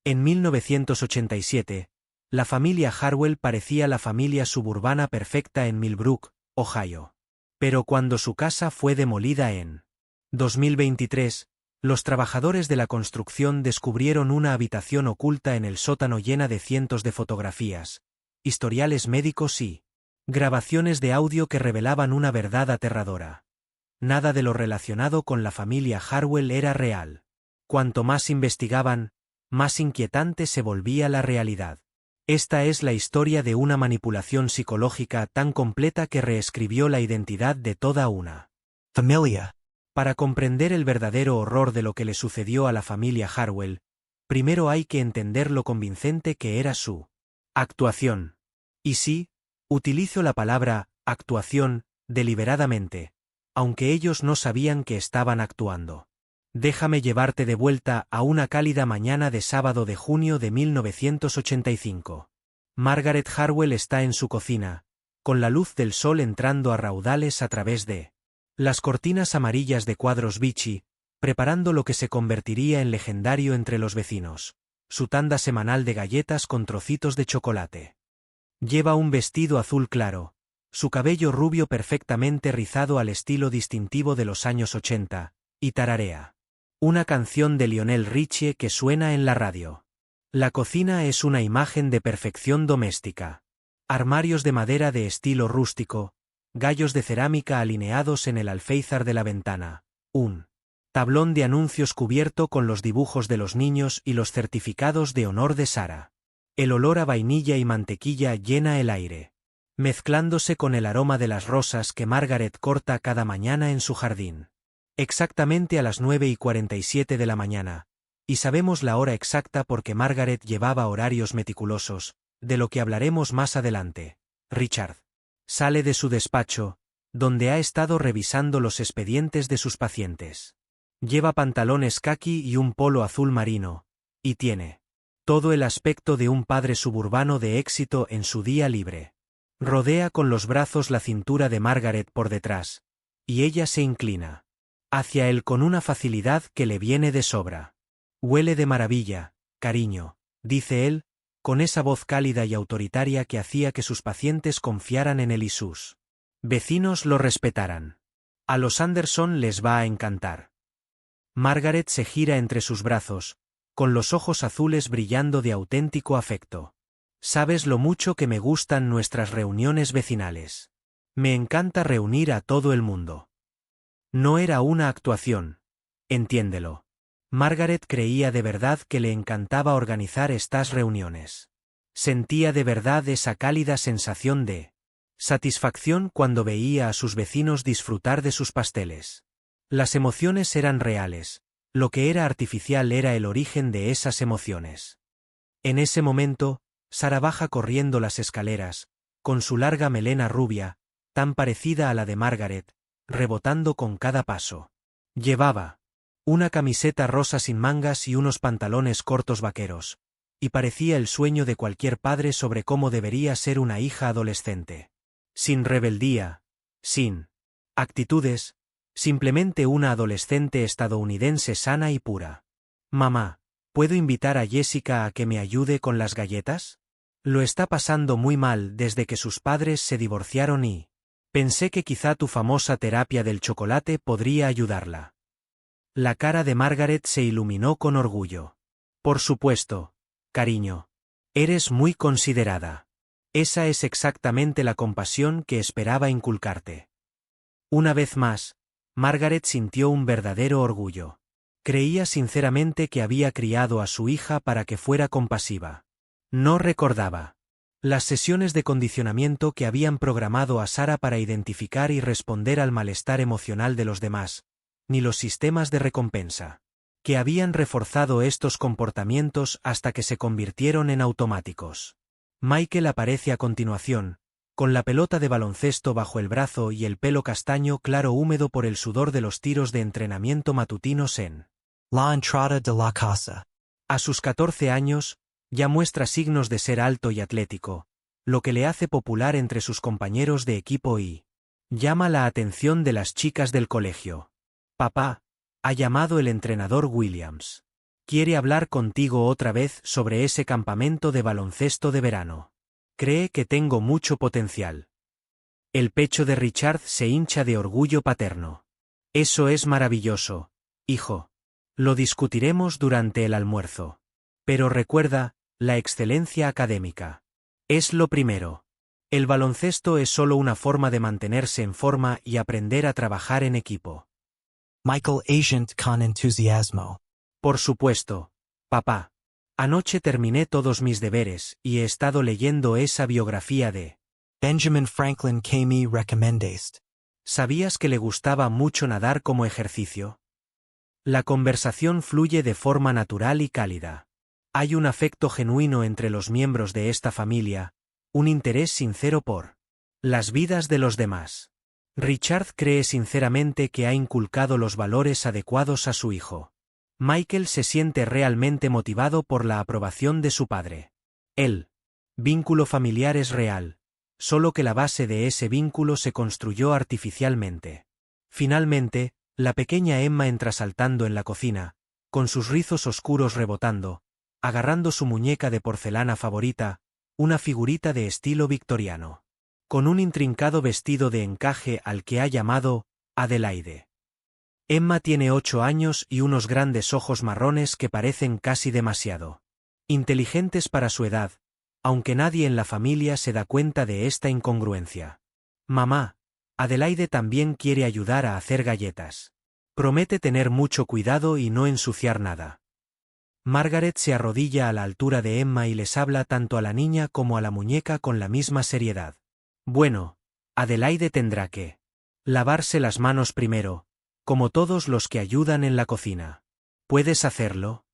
En 1987, la familia Harwell parecía la familia suburbana perfecta en Millbrook, Ohio. Pero cuando su casa fue demolida en 2023, los trabajadores de la construcción descubrieron una habitación oculta en el sótano llena de cientos de fotografías, historiales médicos y grabaciones de audio que revelaban una verdad aterradora. Nada de lo relacionado con la familia Harwell era real. Cuanto más investigaban, más inquietante se volvía la realidad. Esta es la historia de una manipulación psicológica tan completa que reescribió la identidad de toda una familia. Para comprender el verdadero horror de lo que le sucedió a la familia Harwell, primero hay que entender lo convincente que era su actuación. Y sí, utilizo la palabra actuación deliberadamente, aunque ellos no sabían que estaban actuando. Déjame llevarte de vuelta a una cálida mañana de sábado de junio de 1985. Margaret Harwell está en su cocina, con la luz del sol entrando a raudales a través de las cortinas amarillas de cuadros Vichy, preparando lo que se convertiría en legendario entre los vecinos, su tanda semanal de galletas con trocitos de chocolate. Lleva un vestido azul claro, su cabello rubio perfectamente rizado al estilo distintivo de los años 80, y tararea una canción de Lionel Richie que suena en la radio. La cocina es una imagen de perfección doméstica. Armarios de madera de estilo rústico, gallos de cerámica alineados en el alféizar de la ventana, un tablón de anuncios cubierto con los dibujos de los niños y los certificados de honor de Sara. El olor a vainilla y mantequilla llena el aire, mezclándose con el aroma de las rosas que Margaret corta cada mañana en su jardín. Exactamente a las 9:47 de la mañana, y sabemos la hora exacta porque Margaret llevaba horarios meticulosos, de lo que hablaremos más adelante. Richard sale de su despacho, donde ha estado revisando los expedientes de sus pacientes. Lleva pantalones caqui y un polo azul marino, y tiene todo el aspecto de un padre suburbano de éxito en su día libre. Rodea con los brazos la cintura de Margaret por detrás, y ella se inclina hacia él con una facilidad que le viene de sobra. Huele de maravilla, cariño, dice él, con esa voz cálida y autoritaria que hacía que sus pacientes confiaran en él y sus vecinos lo respetaran. A los Anderson les va a encantar. Margaret se gira entre sus brazos, con los ojos azules brillando de auténtico afecto. Sabes lo mucho que me gustan nuestras reuniones vecinales. Me encanta reunir a todo el mundo. No era una actuación. Entiéndelo. Margaret creía de verdad que le encantaba organizar estas reuniones. Sentía de verdad esa cálida sensación de satisfacción cuando veía a sus vecinos disfrutar de sus pasteles. Las emociones eran reales, lo que era artificial era el origen de esas emociones. En ese momento, Sara baja corriendo las escaleras, con su larga melena rubia, tan parecida a la de Margaret, rebotando con cada paso. Llevaba una camiseta rosa sin mangas y unos pantalones cortos vaqueros, y parecía el sueño de cualquier padre sobre cómo debería ser una hija adolescente. Sin rebeldía, sin actitudes, simplemente una adolescente estadounidense sana y pura. Mamá, ¿puedo invitar a Jessica a que me ayude con las galletas? Lo está pasando muy mal desde que sus padres se divorciaron y pensé que quizá tu famosa terapia del chocolate podría ayudarla. La cara de Margaret se iluminó con orgullo. Por supuesto, cariño. Eres muy considerada. Esa es exactamente la compasión que esperaba inculcarte. Una vez más, Margaret sintió un verdadero orgullo. Creía sinceramente que había criado a su hija para que fuera compasiva. No recordaba las sesiones de condicionamiento que habían programado a Sara para identificar y responder al malestar emocional de los demás, ni los sistemas de recompensa que habían reforzado estos comportamientos hasta que se convirtieron en automáticos. Michael aparece a continuación, con la pelota de baloncesto bajo el brazo y el pelo castaño claro húmedo por el sudor de los tiros de entrenamiento matutinos en la entrada de la casa. A sus 14 años, ya muestra signos de ser alto y atlético, lo que le hace popular entre sus compañeros de equipo y llama la atención de las chicas del colegio. Papá, ha llamado el entrenador Williams. Quiere hablar contigo otra vez sobre ese campamento de baloncesto de verano. Cree que tengo mucho potencial. El pecho de Richard se hincha de orgullo paterno. Eso es maravilloso, hijo. Lo discutiremos durante el almuerzo. Pero recuerda, la excelencia académica. Es lo primero. El baloncesto es solo una forma de mantenerse en forma y aprender a trabajar en equipo. Michael agent con entusiasmo. Por supuesto, papá. Anoche terminé todos mis deberes y he estado leyendo esa biografía de Benjamin Franklin que me recomendaste. ¿Sabías que le gustaba mucho nadar como ejercicio? La conversación fluye de forma natural y cálida. Hay un afecto genuino entre los miembros de esta familia, un interés sincero por las vidas de los demás. Richard cree sinceramente que ha inculcado los valores adecuados a su hijo. Michael se siente realmente motivado por la aprobación de su padre. El vínculo familiar es real, solo que la base de ese vínculo se construyó artificialmente. Finalmente, la pequeña Emma entra saltando en la cocina, con sus rizos oscuros rebotando, agarrando su muñeca de porcelana favorita, una figurita de estilo victoriano, con un intrincado vestido de encaje al que ha llamado Adelaide. Emma tiene 8 años y unos grandes ojos marrones que parecen casi demasiado inteligentes para su edad, aunque nadie en la familia se da cuenta de esta incongruencia. Mamá, Adelaide también quiere ayudar a hacer galletas. Promete tener mucho cuidado y no ensuciar nada. Margaret se arrodilla a la altura de Emma y les habla tanto a la niña como a la muñeca con la misma seriedad. Bueno, Adelaide tendrá que lavarse las manos primero, como todos los que ayudan en la cocina. ¿Puedes hacerlo?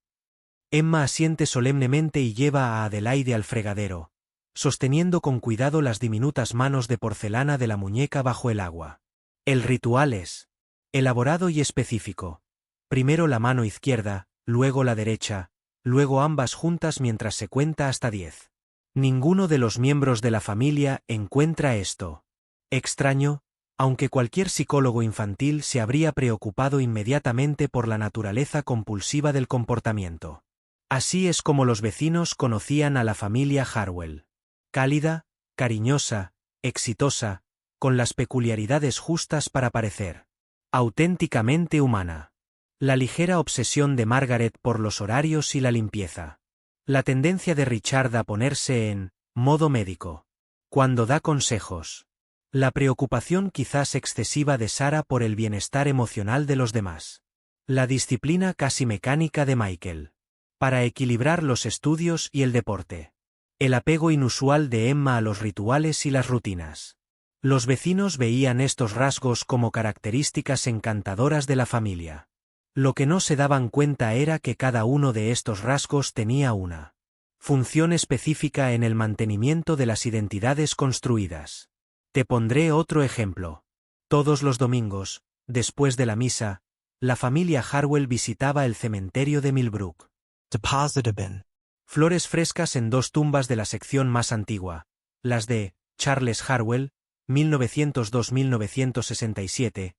Emma asiente solemnemente y lleva a Adelaide al fregadero, sosteniendo con cuidado las diminutas manos de porcelana de la muñeca bajo el agua. El ritual es elaborado y específico. Primero la mano izquierda, luego la derecha, luego ambas juntas mientras se cuenta hasta 10. Ninguno de los miembros de la familia encuentra esto extraño, aunque cualquier psicólogo infantil se habría preocupado inmediatamente por la naturaleza compulsiva del comportamiento. Así es como los vecinos conocían a la familia Harwell. Cálida, cariñosa, exitosa, con las peculiaridades justas para parecer auténticamente humana. La ligera obsesión de Margaret por los horarios y la limpieza. La tendencia de Richard a ponerse en modo médico cuando da consejos. La preocupación quizás excesiva de Sarah por el bienestar emocional de los demás. La disciplina casi mecánica de Michael para equilibrar los estudios y el deporte. El apego inusual de Emma a los rituales y las rutinas. Los vecinos veían estos rasgos como características encantadoras de la familia. Lo que no se daban cuenta era que cada uno de estos rasgos tenía una función específica en el mantenimiento de las identidades construidas. Te pondré otro ejemplo. Todos los domingos, después de la misa, la familia Harwell visitaba el cementerio de Millbrook. Deposit bin. Flores frescas en 2 tumbas de la sección más antigua, las de Charles Harwell, 1902-1967,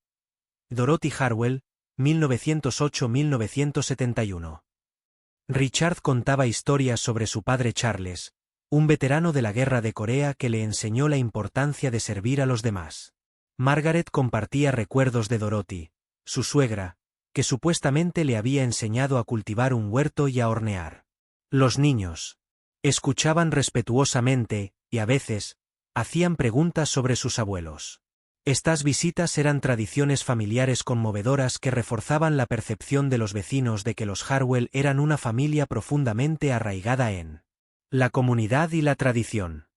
Dorothy Harwell, 1908-1971. Richard contaba historias sobre su padre Charles, un veterano de la Guerra de Corea que le enseñó la importancia de servir a los demás. Margaret compartía recuerdos de Dorothy, su suegra, que supuestamente le había enseñado a cultivar un huerto y a hornear. Los niños escuchaban respetuosamente, y a veces, hacían preguntas sobre sus abuelos. Estas visitas eran tradiciones familiares conmovedoras que reforzaban la percepción de los vecinos de que los Harwell eran una familia profundamente arraigada en la comunidad y la tradición.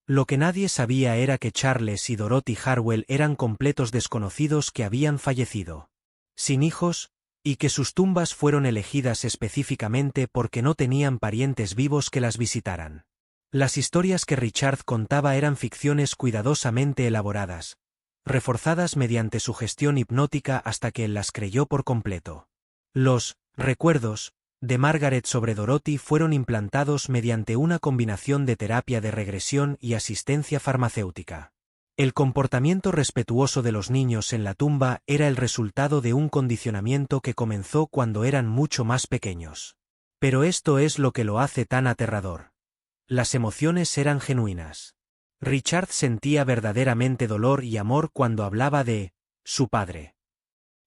Lo que nadie sabía era que Charles y Dorothy Harwell eran completos desconocidos que habían fallecido sin hijos, y que sus tumbas fueron elegidas específicamente porque no tenían parientes vivos que las visitaran. Las historias que Richard contaba eran ficciones cuidadosamente elaboradas, reforzadas mediante su gestión hipnótica hasta que él las creyó por completo. Los recuerdos de Margaret sobre Dorothy fueron implantados mediante una combinación de terapia de regresión y asistencia farmacéutica. El comportamiento respetuoso de los niños en la tumba era el resultado de un condicionamiento que comenzó cuando eran mucho más pequeños. Pero esto es lo que lo hace tan aterrador. Las emociones eran genuinas. Richard sentía verdaderamente dolor y amor cuando hablaba de su padre.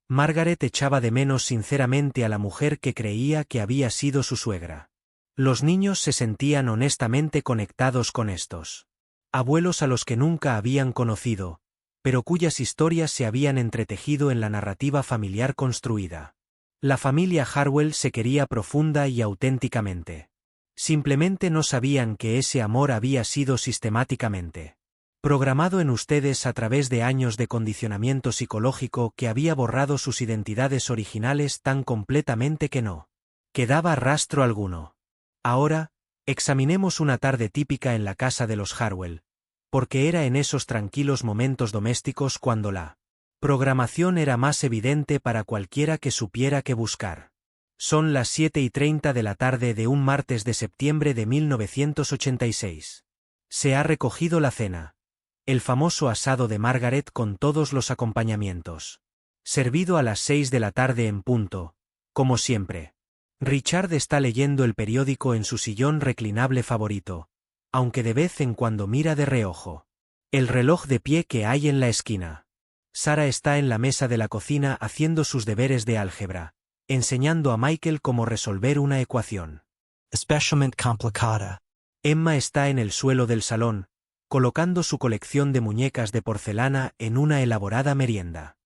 Margaret echaba de menos sinceramente a la mujer que creía que había sido su suegra. Los niños se sentían honestamente conectados con estos abuelos a los que nunca habían conocido, pero cuyas historias se habían entretejido en la narrativa familiar construida. La familia Harwell se quería profunda y auténticamente. Simplemente no sabían que ese amor había sido sistemáticamente programado en ustedes a través de años de condicionamiento psicológico que había borrado sus identidades originales tan completamente que no quedaba rastro alguno. Ahora, examinemos una tarde típica en la casa de los Harwell, porque era en esos tranquilos momentos domésticos cuando la programación era más evidente para cualquiera que supiera qué buscar. Son las 7:30 de la tarde de un martes de septiembre de 1986. Se ha recogido la cena. El famoso asado de Margaret con todos los acompañamientos. Servido a las 6 de la tarde en punto, como siempre. Richard está leyendo el periódico en su sillón reclinable favorito, aunque de vez en cuando mira de reojo el reloj de pie que hay en la esquina. Sarah está en la mesa de la cocina haciendo sus deberes de álgebra, enseñando a Michael cómo resolver una ecuación. Especialmente complicada. Emma está en el suelo del salón, colocando su colección de muñecas de porcelana en una elaborada merienda.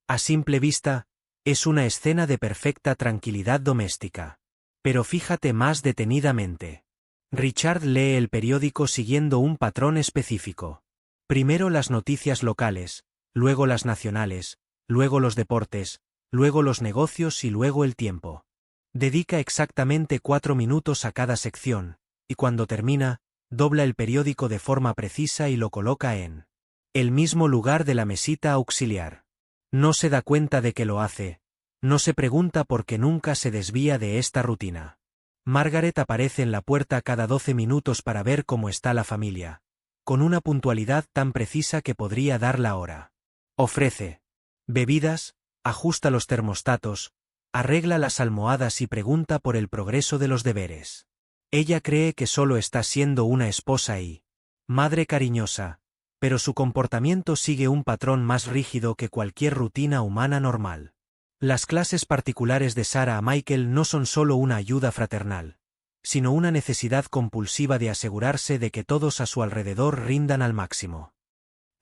A simple vista, es una escena de perfecta tranquilidad doméstica. Pero fíjate más detenidamente. Richard lee el periódico siguiendo un patrón específico. Primero las noticias locales, luego las nacionales, luego los deportes, luego los negocios y luego el tiempo. Dedica exactamente 4 minutos a cada sección, y cuando termina, dobla el periódico de forma precisa y lo coloca en el mismo lugar de la mesita auxiliar. No se da cuenta de que lo hace, no se pregunta por qué nunca se desvía de esta rutina. Margaret aparece en la puerta cada 12 minutos para ver cómo está la familia, con una puntualidad tan precisa que podría dar la hora. Ofrece bebidas, ajusta los termostatos, arregla las almohadas y pregunta por el progreso de los deberes. Ella cree que solo está siendo una esposa y madre cariñosa, pero su comportamiento sigue un patrón más rígido que cualquier rutina humana normal. Las clases particulares de Sarah a Michael no son solo una ayuda fraternal, sino una necesidad compulsiva de asegurarse de que todos a su alrededor rindan al máximo.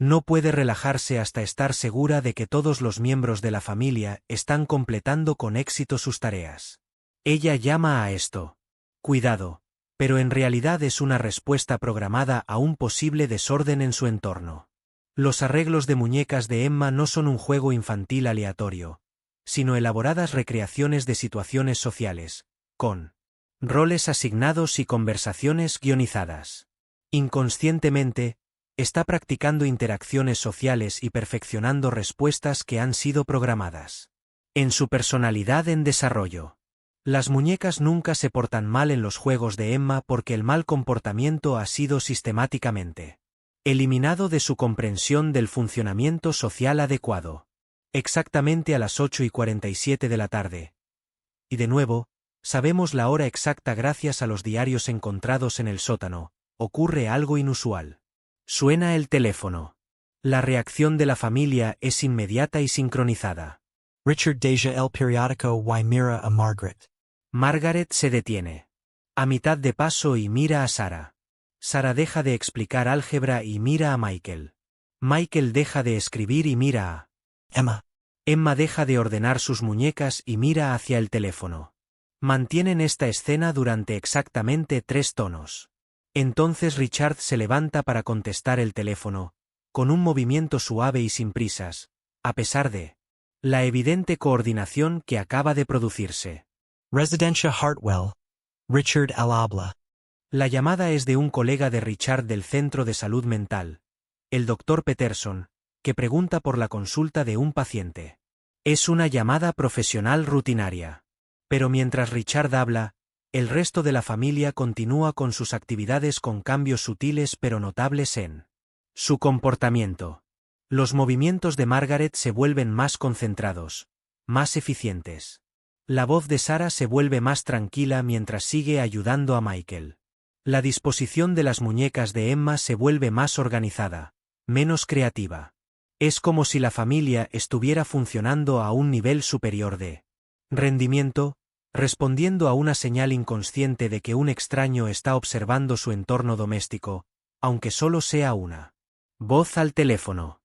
No puede relajarse hasta estar segura de que todos los miembros de la familia están completando con éxito sus tareas. Ella llama a esto cuidado, pero en realidad es una respuesta programada a un posible desorden en su entorno. Los arreglos de muñecas de Emma no son un juego infantil aleatorio, sino elaboradas recreaciones de situaciones sociales, con roles asignados y conversaciones guionizadas. Inconscientemente, está practicando interacciones sociales y perfeccionando respuestas que han sido programadas. En su personalidad en desarrollo. Las muñecas nunca se portan mal en los juegos de Emma porque el mal comportamiento ha sido sistemáticamente eliminado de su comprensión del funcionamiento social adecuado. Exactamente a las 8:47 de la tarde. Y de nuevo, sabemos la hora exacta gracias a los diarios encontrados en el sótano, ocurre algo inusual. Suena el teléfono. La reacción de la familia es inmediata y sincronizada. Richard deja el periódico y mira a Margaret. Margaret se detiene a mitad de paso y mira a Sarah. Sarah deja de explicar álgebra y mira a Michael. Michael deja de escribir y mira a Emma. Emma deja de ordenar sus muñecas y mira hacia el teléfono. Mantienen esta escena durante exactamente 3 tonos. Entonces Richard se levanta para contestar el teléfono, con un movimiento suave y sin prisas, a pesar de la evidente coordinación que acaba de producirse. Residencia Hartwell. Richard al habla. La llamada es de un colega de Richard del Centro de Salud Mental, el Dr. Peterson, que pregunta por la consulta de un paciente. Es una llamada profesional rutinaria. Pero mientras Richard habla, el resto de la familia continúa con sus actividades con cambios sutiles pero notables en su comportamiento. Los movimientos de Margaret se vuelven más concentrados, más eficientes. La voz de Sarah se vuelve más tranquila mientras sigue ayudando a Michael. La disposición de las muñecas de Emma se vuelve más organizada, menos creativa. Es como si la familia estuviera funcionando a un nivel superior de rendimiento, respondiendo a una señal inconsciente de que un extraño está observando su entorno doméstico, aunque solo sea una voz al teléfono.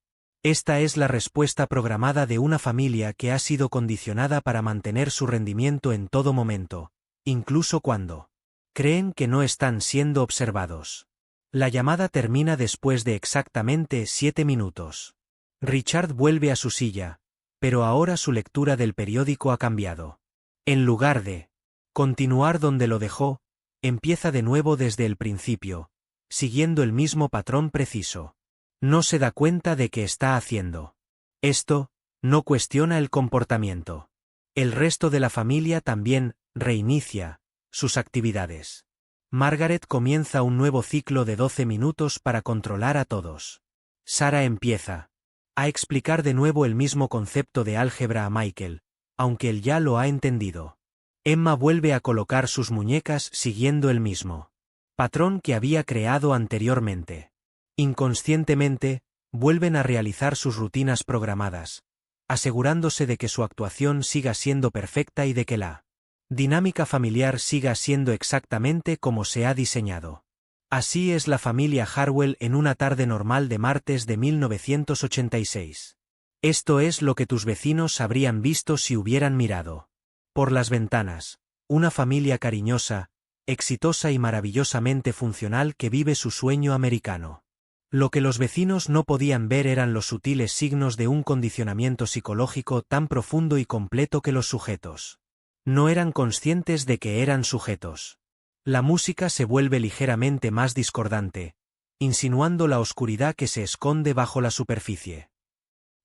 Esta es la respuesta programada de una familia que ha sido condicionada para mantener su rendimiento en todo momento, incluso cuando creen que no están siendo observados. La llamada termina después de exactamente 7 minutos. Richard vuelve a su silla, pero ahora su lectura del periódico ha cambiado. En lugar de continuar donde lo dejó, empieza de nuevo desde el principio, siguiendo el mismo patrón preciso. No se da cuenta de que está haciendo esto, no cuestiona el comportamiento. El resto de la familia también reinicia sus actividades. Margaret comienza un nuevo ciclo de 12 minutos para controlar a todos. Sarah empieza a explicar de nuevo el mismo concepto de álgebra a Michael, aunque él ya lo ha entendido. Emma vuelve a colocar sus muñecas siguiendo el mismo patrón que había creado anteriormente. Inconscientemente, vuelven a realizar sus rutinas programadas, asegurándose de que su actuación siga siendo perfecta y de que la dinámica familiar siga siendo exactamente como se ha diseñado. Así es la familia Harwell en una tarde normal de martes de 1986. Esto es lo que tus vecinos habrían visto si hubieran mirado por las ventanas, una familia cariñosa, exitosa y maravillosamente funcional que vive su sueño americano. Lo que los vecinos no podían ver eran los sutiles signos de un condicionamiento psicológico tan profundo y completo que los sujetos no eran conscientes de que eran sujetos. La música se vuelve ligeramente más discordante, insinuando la oscuridad que se esconde bajo la superficie.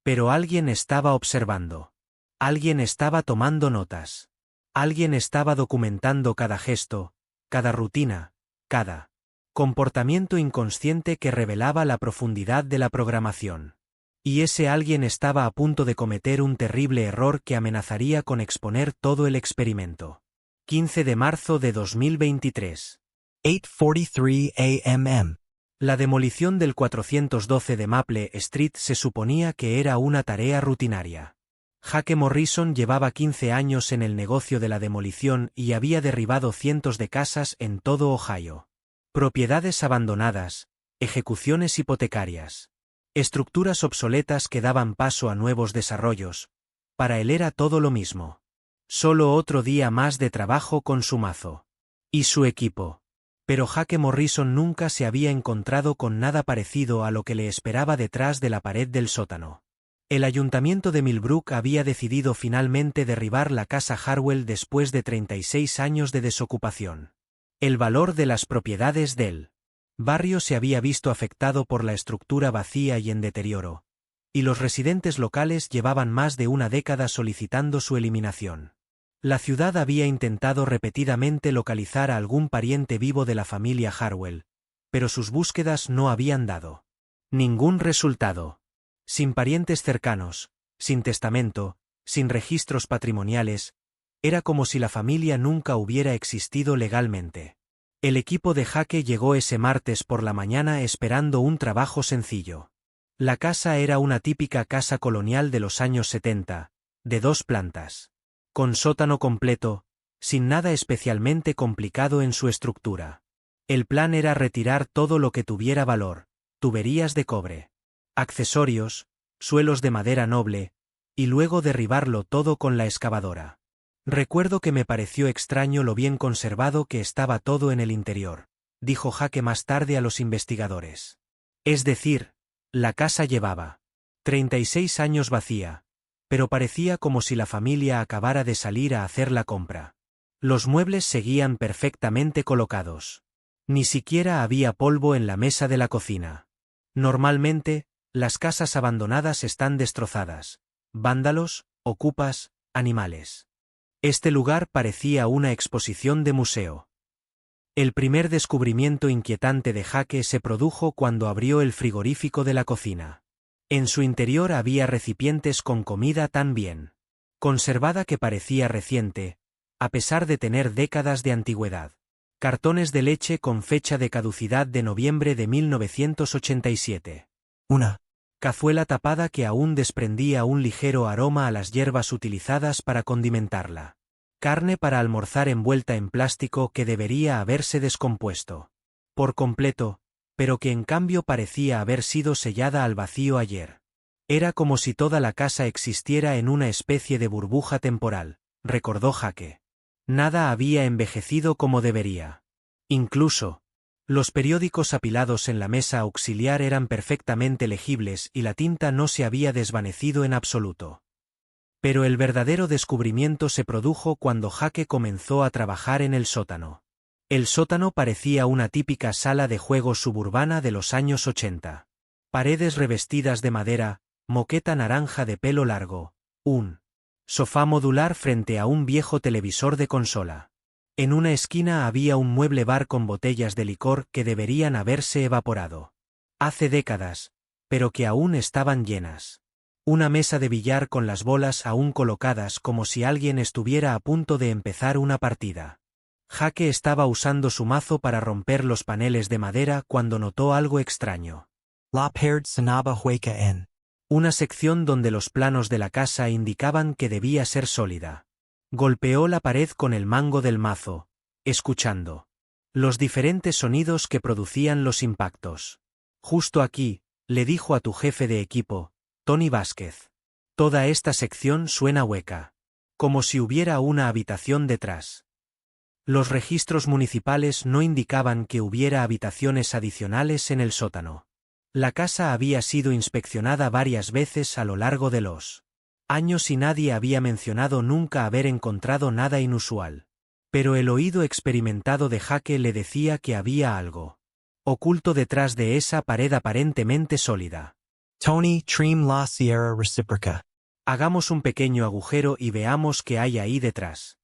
Pero alguien estaba observando. Alguien estaba tomando notas. Alguien estaba documentando cada gesto, cada rutina, cada comportamiento inconsciente que revelaba la profundidad de la programación. Y ese alguien estaba a punto de cometer un terrible error que amenazaría con exponer todo el experimento. 15 de marzo de 2023. 8:43 a.m. La demolición del 412 de Maple Street se suponía que era una tarea rutinaria. Jake Morrison llevaba 15 años en el negocio de la demolición y había derribado cientos de casas en todo Ohio. Propiedades abandonadas, ejecuciones hipotecarias, estructuras obsoletas que daban paso a nuevos desarrollos. Para él era todo lo mismo. Solo otro día más de trabajo con su mazo y su equipo. Pero Jake Morrison nunca se había encontrado con nada parecido a lo que le esperaba detrás de la pared del sótano. El ayuntamiento de Millbrook había decidido finalmente derribar la casa Harwell después de 36 años de desocupación. El valor de las propiedades del barrio se había visto afectado por la estructura vacía y en deterioro, y los residentes locales llevaban más de una década solicitando su eliminación. La ciudad había intentado repetidamente localizar a algún pariente vivo de la familia Harwell, pero sus búsquedas no habían dado ningún resultado. Sin parientes cercanos, sin testamento, sin registros patrimoniales, era como si la familia nunca hubiera existido legalmente. El equipo de Jake llegó ese martes por la mañana esperando un trabajo sencillo. La casa era una típica casa colonial de los años 70, de 2 plantas. Con sótano completo, sin nada especialmente complicado en su estructura. El plan era retirar todo lo que tuviera valor, tuberías de cobre, accesorios, suelos de madera noble, y luego derribarlo todo con la excavadora. Recuerdo que me pareció extraño lo bien conservado que estaba todo en el interior, dijo Jake más tarde a los investigadores. Es decir, la casa llevaba 36 años vacía, pero parecía como si la familia acabara de salir a hacer la compra. Los muebles seguían perfectamente colocados. Ni siquiera había polvo en la mesa de la cocina. Normalmente, las casas abandonadas están destrozadas. Vándalos, ocupas, animales. Este lugar parecía una exposición de museo. El primer descubrimiento inquietante de Jake se produjo cuando abrió el frigorífico de la cocina. En su interior había recipientes con comida tan bien conservada que parecía reciente, a pesar de tener décadas de antigüedad. Cartones de leche con fecha de caducidad de noviembre de 1987. Una Cazuela tapada que aún desprendía un ligero aroma a las hierbas utilizadas para condimentarla. Carne para almorzar envuelta en plástico que debería haberse descompuesto por completo, pero que en cambio parecía haber sido sellada al vacío ayer. Era como si toda la casa existiera en una especie de burbuja temporal, recordó Jake. Nada había envejecido como debería. Incluso, los periódicos apilados en la mesa auxiliar eran perfectamente legibles y la tinta no se había desvanecido en absoluto. Pero el verdadero descubrimiento se produjo cuando Jake comenzó a trabajar en el sótano. El sótano parecía una típica sala de juegos suburbana de los años 80. Paredes revestidas de madera, moqueta naranja de pelo largo, un sofá modular frente a un viejo televisor de consola. En una esquina había un mueble bar con botellas de licor que deberían haberse evaporado hace décadas, pero que aún estaban llenas. Una mesa de billar con las bolas aún colocadas como si alguien estuviera a punto de empezar una partida. Jake estaba usando su mazo para romper los paneles de madera cuando notó algo extraño. Lop-haired Sanaba Hueca en. Una sección donde los planos de la casa indicaban que debía ser sólida. Golpeó la pared con el mango del mazo, escuchando los diferentes sonidos que producían los impactos. Justo aquí, le dijo a tu jefe de equipo, Tony Vázquez. Toda esta sección suena hueca. Como si hubiera una habitación detrás. Los registros municipales no indicaban que hubiera habitaciones adicionales en el sótano. La casa había sido inspeccionada varias veces a lo largo de los años y nadie había mencionado nunca haber encontrado nada inusual. Pero el oído experimentado de Jake le decía que había algo oculto detrás de esa pared aparentemente sólida. Tony Trim La Sierra Reciproca. Hagamos un pequeño agujero y veamos qué hay ahí detrás.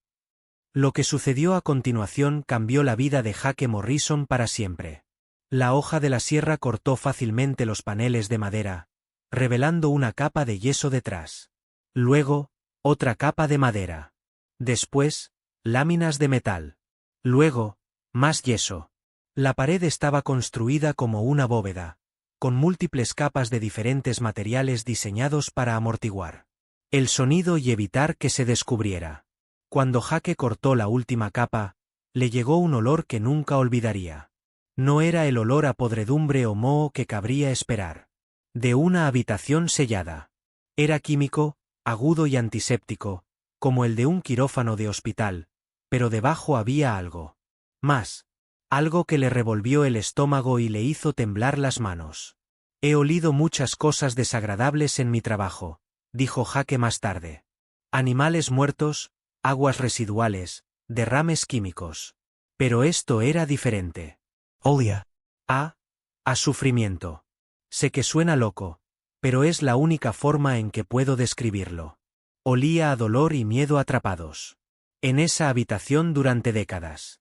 Lo que sucedió a continuación cambió la vida de Jake Morrison para siempre. La hoja de la sierra cortó fácilmente los paneles de madera, revelando una capa de yeso detrás. Luego, otra capa de madera. Después, láminas de metal. Luego, más yeso. La pared estaba construida como una bóveda, con múltiples capas de diferentes materiales diseñados para amortiguar el sonido y evitar que se descubriera. Cuando Jake cortó la última capa, le llegó un olor que nunca olvidaría. No era el olor a podredumbre o moho que cabría esperar de una habitación sellada. Era químico, agudo y antiséptico, como el de un quirófano de hospital, pero debajo había algo más. Algo que le revolvió el estómago y le hizo temblar las manos. He olido muchas cosas desagradables en mi trabajo, dijo Jake más tarde. Animales muertos, aguas residuales, derrames químicos. Pero esto era diferente. Olia. A sufrimiento. Sé que suena loco, pero es la única forma en que puedo describirlo. Olía a dolor y miedo atrapados en esa habitación durante décadas.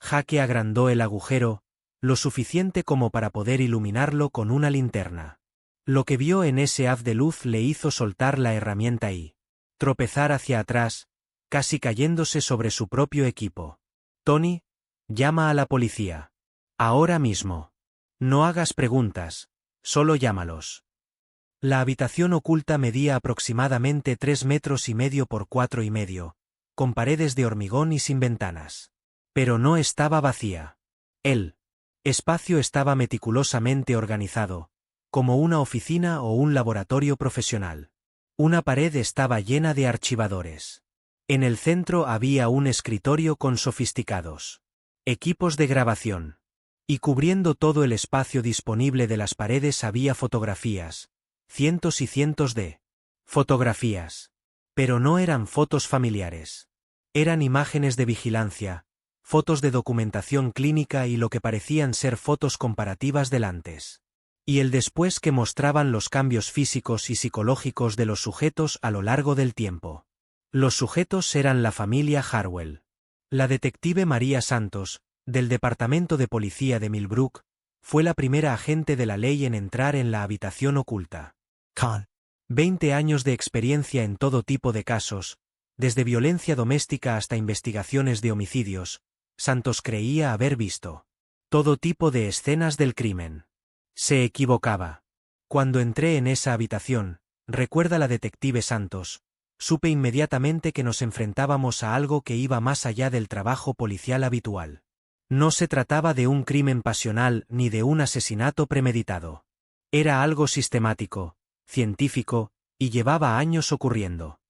Jake agrandó el agujero, lo suficiente como para poder iluminarlo con una linterna. Lo que vio en ese haz de luz le hizo soltar la herramienta y tropezar hacia atrás, casi cayéndose sobre su propio equipo. Tony, llama a la policía. Ahora mismo. No hagas preguntas, solo llámalos. La habitación oculta medía aproximadamente 3,5 metros por 4,5 metros, con paredes de hormigón y sin ventanas. Pero no estaba vacía. El espacio estaba meticulosamente organizado, como una oficina o un laboratorio profesional. Una pared estaba llena de archivadores. En el centro había un escritorio con sofisticados equipos de grabación. Y cubriendo todo el espacio disponible de las paredes había fotografías, cientos y cientos de fotografías. Pero no eran fotos familiares. Eran imágenes de vigilancia, fotos de documentación clínica y lo que parecían ser fotos comparativas del antes y el después que mostraban los cambios físicos y psicológicos de los sujetos a lo largo del tiempo. Los sujetos eran la familia Harwell. La detective María Santos, del Departamento de Policía de Millbrook, fue la primera agente de la ley en entrar en la habitación oculta. Con 20 años de experiencia en todo tipo de casos, desde violencia doméstica hasta investigaciones de homicidios, Santos creía haber visto todo tipo de escenas del crimen. Se equivocaba. Cuando entré en esa habitación, recuerda la detective Santos, supe inmediatamente que nos enfrentábamos a algo que iba más allá del trabajo policial habitual. No se trataba de un crimen pasional ni de un asesinato premeditado. Era algo sistemático, científico, y llevaba años ocurriendo.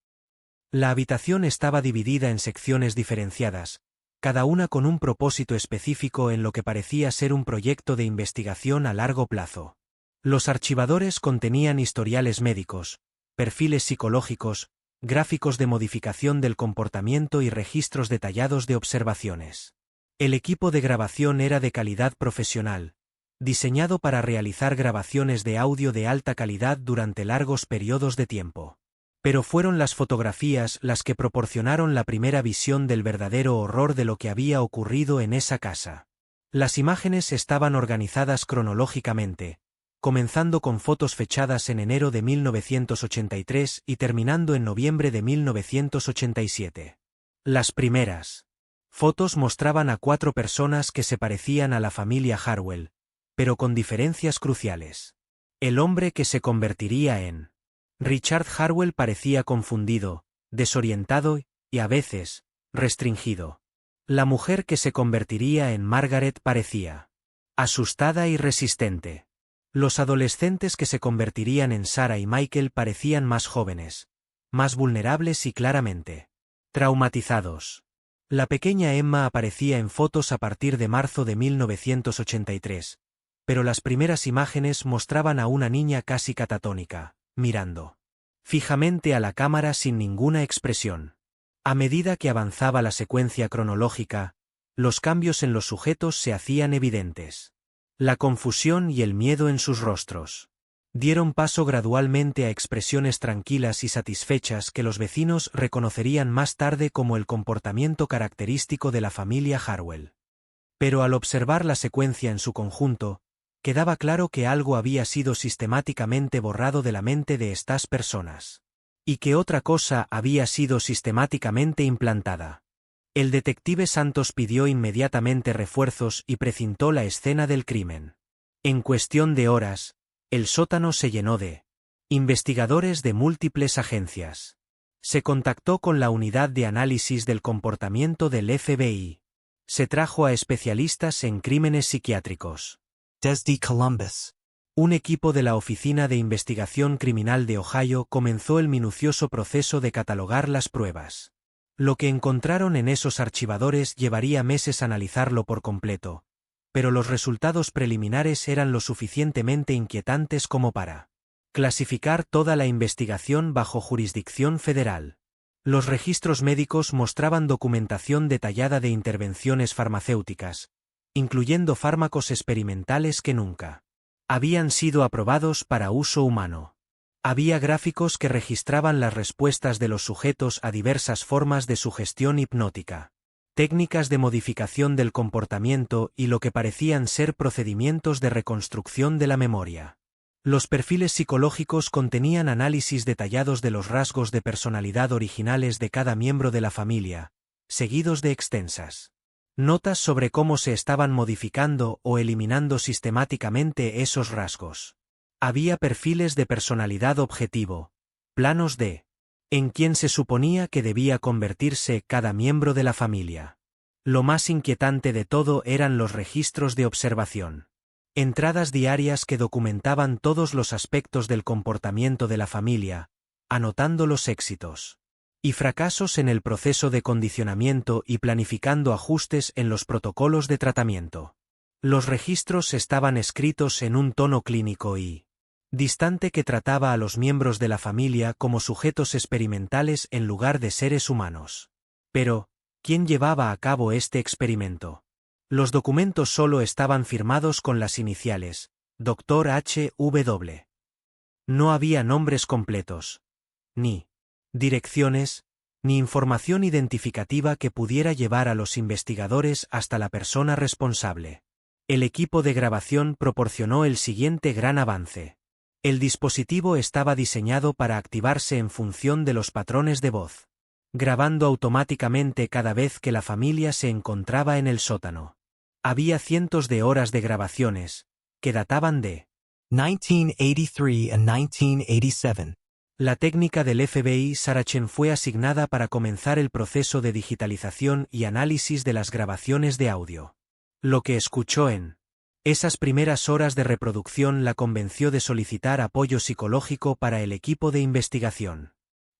La habitación estaba dividida en secciones diferenciadas, cada una con un propósito específico en lo que parecía ser un proyecto de investigación a largo plazo. Los archivadores contenían historiales médicos, perfiles psicológicos, gráficos de modificación del comportamiento y registros detallados de observaciones. El equipo de grabación era de calidad profesional, diseñado para realizar grabaciones de audio de alta calidad durante largos periodos de tiempo. Pero fueron las fotografías las que proporcionaron la primera visión del verdadero horror de lo que había ocurrido en esa casa. Las imágenes estaban organizadas cronológicamente, comenzando con fotos fechadas en enero de 1983 y terminando en noviembre de 1987. Las primeras fotos mostraban a 4 personas que se parecían a la familia Harwell, pero con diferencias cruciales. El hombre que se convertiría en Richard Harwell parecía confundido, desorientado y, a veces, restringido. La mujer que se convertiría en Margaret parecía asustada y resistente. Los adolescentes que se convertirían en Sarah y Michael parecían más jóvenes, más vulnerables y claramente traumatizados. La pequeña Emma aparecía en fotos a partir de marzo de 1983, pero las primeras imágenes mostraban a una niña casi catatónica, mirando fijamente a la cámara sin ninguna expresión. A medida que avanzaba la secuencia cronológica, los cambios en los sujetos se hacían evidentes. La confusión y el miedo en sus rostros dieron paso gradualmente a expresiones tranquilas y satisfechas que los vecinos reconocerían más tarde como el comportamiento característico de la familia Harwell. Pero al observar la secuencia en su conjunto, quedaba claro que algo había sido sistemáticamente borrado de la mente de estas personas. Y que otra cosa había sido sistemáticamente implantada. El detective Santos pidió inmediatamente refuerzos y precintó la escena del crimen. En cuestión de horas, el sótano se llenó de investigadores de múltiples agencias. Se contactó con la unidad de análisis del comportamiento del FBI. Se trajo a especialistas en crímenes psiquiátricos. Desde Columbus. Un equipo de la Oficina de Investigación Criminal de Ohio comenzó el minucioso proceso de catalogar las pruebas. Lo que encontraron en esos archivadores llevaría meses analizarlo por completo, pero los resultados preliminares eran lo suficientemente inquietantes como para clasificar toda la investigación bajo jurisdicción federal. Los registros médicos mostraban documentación detallada de intervenciones farmacéuticas, incluyendo fármacos experimentales que nunca habían sido aprobados para uso humano. Había gráficos que registraban las respuestas de los sujetos a diversas formas de sugestión hipnótica, técnicas de modificación del comportamiento y lo que parecían ser procedimientos de reconstrucción de la memoria. Los perfiles psicológicos contenían análisis detallados de los rasgos de personalidad originales de cada miembro de la familia, seguidos de extensas notas sobre cómo se estaban modificando o eliminando sistemáticamente esos rasgos. Había perfiles de personalidad objetivo, planos de en quién se suponía que debía convertirse cada miembro de la familia. Lo más inquietante de todo eran los registros de observación. Entradas diarias que documentaban todos los aspectos del comportamiento de la familia, anotando los éxitos y fracasos en el proceso de condicionamiento y planificando ajustes en los protocolos de tratamiento. Los registros estaban escritos en un tono clínico y distante que trataba a los miembros de la familia como sujetos experimentales en lugar de seres humanos. Pero, ¿quién llevaba a cabo este experimento? Los documentos solo estaban firmados con las iniciales, Dr. H.W. No había nombres completos, ni direcciones, ni información identificativa que pudiera llevar a los investigadores hasta la persona responsable. El equipo de grabación proporcionó el siguiente gran avance. El dispositivo estaba diseñado para activarse en función de los patrones de voz, grabando automáticamente cada vez que la familia se encontraba en el sótano. Había cientos de horas de grabaciones, que databan de 1983 and 1987. La técnica del FBI Sarachen fue asignada para comenzar el proceso de digitalización y análisis de las grabaciones de audio. Lo que escuchó en esas primeras horas de reproducción la convenció de solicitar apoyo psicológico para el equipo de investigación.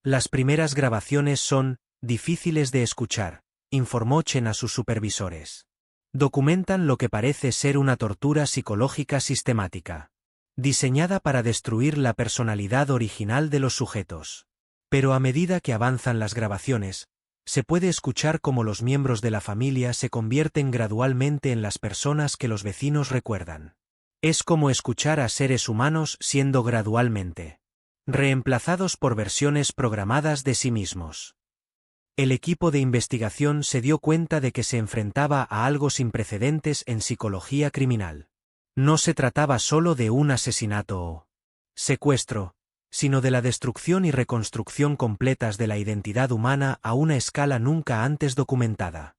Las primeras grabaciones son difíciles de escuchar, informó Chen a sus supervisores. Documentan lo que parece ser una tortura psicológica sistemática, diseñada para destruir la personalidad original de los sujetos. Pero a medida que avanzan las grabaciones, se puede escuchar cómo los miembros de la familia se convierten gradualmente en las personas que los vecinos recuerdan. Es como escuchar a seres humanos siendo gradualmente reemplazados por versiones programadas de sí mismos. El equipo de investigación se dio cuenta de que se enfrentaba a algo sin precedentes en psicología criminal. No se trataba solo de un asesinato o secuestro, sino de la destrucción y reconstrucción completas de la identidad humana a una escala nunca antes documentada.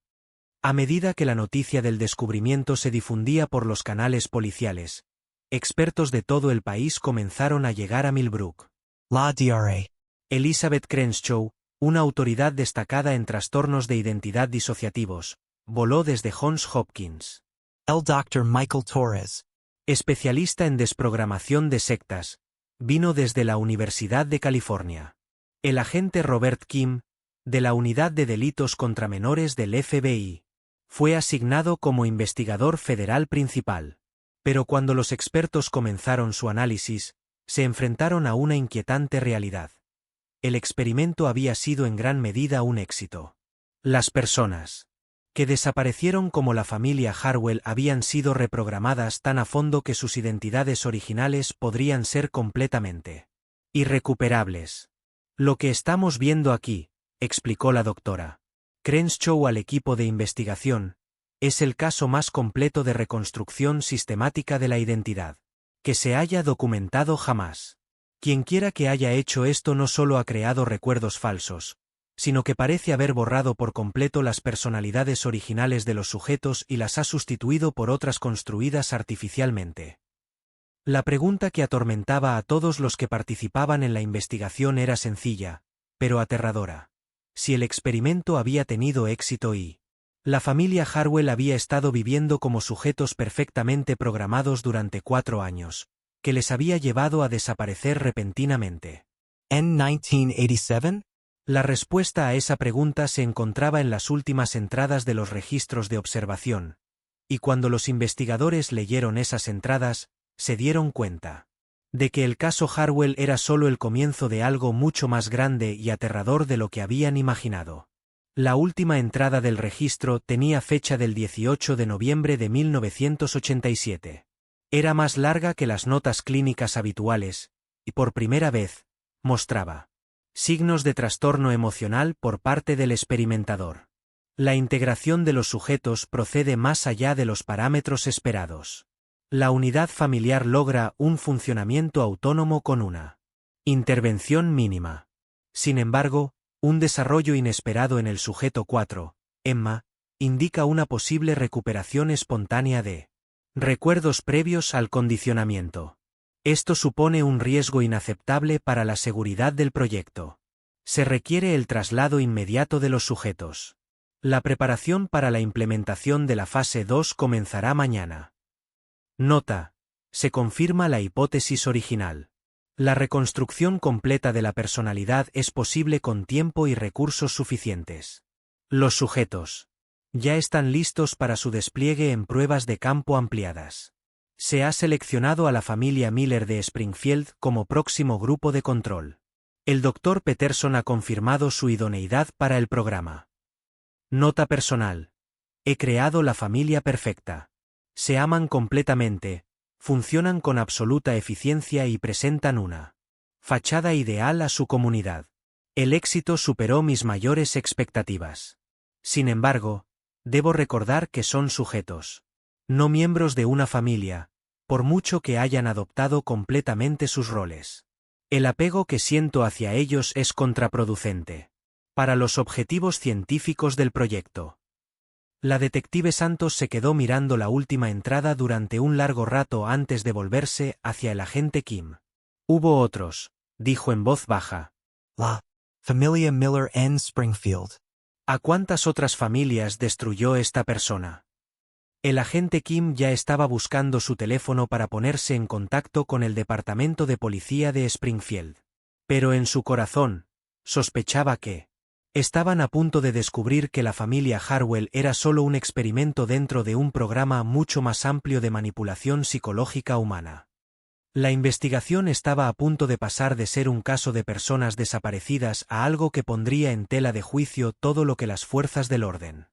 A medida que la noticia del descubrimiento se difundía por los canales policiales, expertos de todo el país comenzaron a llegar a Millbrook. La DRA. Elizabeth Crenshaw, una autoridad destacada en trastornos de identidad disociativos, voló desde Johns Hopkins. El Dr. Michael Torres, especialista en desprogramación de sectas, vino desde la Universidad de California. El agente Robert Kim, de la Unidad de Delitos contra Menores del FBI, fue asignado como investigador federal principal. Pero cuando los expertos comenzaron su análisis, se enfrentaron a una inquietante realidad. El experimento había sido en gran medida un éxito. Las personas que desaparecieron como la familia Harwell habían sido reprogramadas tan a fondo que sus identidades originales podrían ser completamente irrecuperables. Lo que estamos viendo aquí, explicó la doctora Crenshaw al equipo de investigación, es el caso más completo de reconstrucción sistemática de la identidad que se haya documentado jamás. Quienquiera que haya hecho esto no solo ha creado recuerdos falsos, sino que parece haber borrado por completo las personalidades originales de los sujetos y las ha sustituido por otras construidas artificialmente. La pregunta que atormentaba a todos los que participaban en la investigación era sencilla, pero aterradora. Si el experimento había tenido éxito y la familia Harwell había estado viviendo como sujetos perfectamente programados durante 4 años, que les había llevado a desaparecer repentinamente. En 1987? La respuesta a esa pregunta se encontraba en las últimas entradas de los registros de observación, y cuando los investigadores leyeron esas entradas, se dieron cuenta de que el caso Harwell era solo el comienzo de algo mucho más grande y aterrador de lo que habían imaginado. La última entrada del registro tenía fecha del 18 de noviembre de 1987. Era más larga que las notas clínicas habituales, y por primera vez, mostraba signos de trastorno emocional por parte del experimentador. La integración de los sujetos procede más allá de los parámetros esperados. La unidad familiar logra un funcionamiento autónomo con una intervención mínima. Sin embargo, un desarrollo inesperado en el sujeto 4, Emma, indica una posible recuperación espontánea de recuerdos previos al condicionamiento. Esto supone un riesgo inaceptable para la seguridad del proyecto. Se requiere el traslado inmediato de los sujetos. La preparación para la implementación de la fase 2 comenzará mañana. Nota: se confirma la hipótesis original. La reconstrucción completa de la personalidad es posible con tiempo y recursos suficientes. Los sujetos ya están listos para su despliegue en pruebas de campo ampliadas. Se ha seleccionado a la familia Miller de Springfield como próximo grupo de control. El Dr. Peterson ha confirmado su idoneidad para el programa. Nota personal: he creado la familia perfecta. Se aman completamente, funcionan con absoluta eficiencia y presentan una fachada ideal a su comunidad. El éxito superó mis mayores expectativas. Sin embargo, debo recordar que son sujetos, no miembros de una familia, por mucho que hayan adoptado completamente sus roles. El apego que siento hacia ellos es contraproducente. Para los objetivos científicos del proyecto. La detective Santos se quedó mirando la última entrada durante un largo rato antes de volverse hacia el agente Kim. Hubo otros, dijo en voz baja. La familia Miller en Springfield. ¿A cuántas otras familias destruyó esta persona? El agente Kim ya estaba buscando su teléfono para ponerse en contacto con el departamento de policía de Springfield. Pero en su corazón, sospechaba que estaban a punto de descubrir que la familia Harwell era solo un experimento dentro de un programa mucho más amplio de manipulación psicológica humana. La investigación estaba a punto de pasar de ser un caso de personas desaparecidas a algo que pondría en tela de juicio todo lo que las fuerzas del orden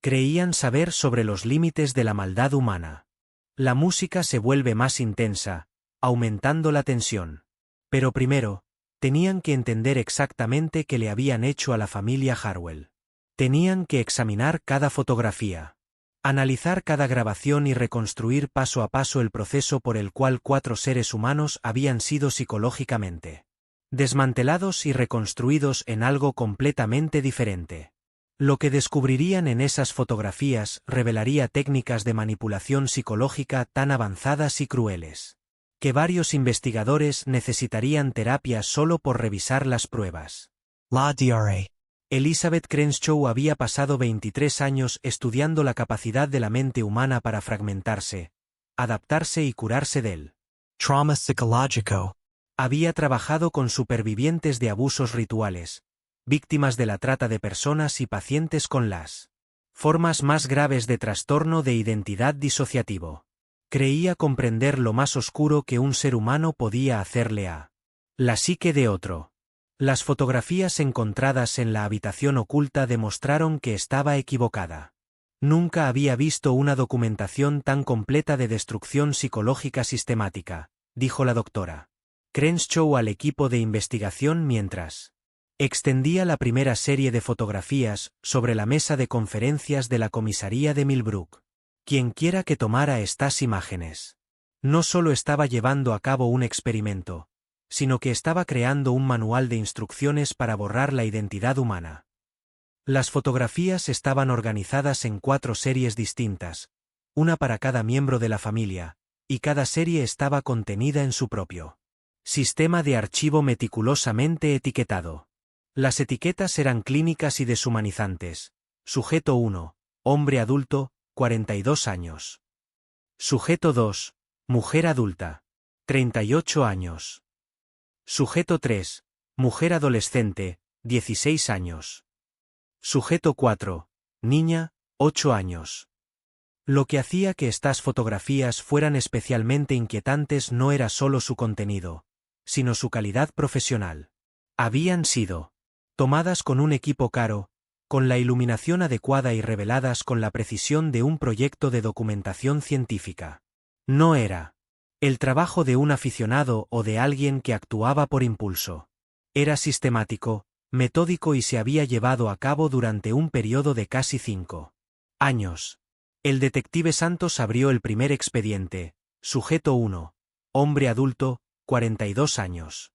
creían saber sobre los límites de la maldad humana. La música se vuelve más intensa, aumentando la tensión. Pero primero, tenían que entender exactamente qué le habían hecho a la familia Harwell. Tenían que examinar cada fotografía, analizar cada grabación y reconstruir paso a paso el proceso por el cual 4 seres humanos habían sido psicológicamente desmantelados y reconstruidos en algo completamente diferente. Lo que descubrirían en esas fotografías revelaría técnicas de manipulación psicológica tan avanzadas y crueles que varios investigadores necesitarían terapia solo por revisar las pruebas. La DRA. Elizabeth Crenshaw había pasado 23 años estudiando la capacidad de la mente humana para fragmentarse, adaptarse y curarse del Trauma psicológico. Había trabajado con supervivientes de abusos rituales, víctimas de la trata de personas y pacientes con las formas más graves de trastorno de identidad disociativo. Creía comprender lo más oscuro que un ser humano podía hacerle a la psique de otro. Las fotografías encontradas en la habitación oculta demostraron que estaba equivocada. Nunca había visto una documentación tan completa de destrucción psicológica sistemática, dijo la doctora Crenshaw al equipo de investigación mientras extendía la primera serie de fotografías sobre la mesa de conferencias de la comisaría de Millbrook. Quienquiera que tomara estas imágenes no solo estaba llevando a cabo un experimento, sino que estaba creando un manual de instrucciones para borrar la identidad humana. Las fotografías estaban organizadas en 4 series distintas, una para cada miembro de la familia, y cada serie estaba contenida en su propio sistema de archivo meticulosamente etiquetado. Las etiquetas eran clínicas y deshumanizantes. Sujeto 1, hombre adulto, 42 años. Sujeto 2, mujer adulta, 38 años. Sujeto 3, mujer adolescente, 16 años. Sujeto 4, niña, 8 años. Lo que hacía que estas fotografías fueran especialmente inquietantes no era solo su contenido, sino su calidad profesional. Habían sido tomadas con un equipo caro, con la iluminación adecuada y reveladas con la precisión de un proyecto de documentación científica. No era el trabajo de un aficionado o de alguien que actuaba por impulso. Era sistemático, metódico y se había llevado a cabo durante un periodo de casi 5 años. El detective Santos abrió el primer expediente, sujeto 1, hombre adulto, 42 años.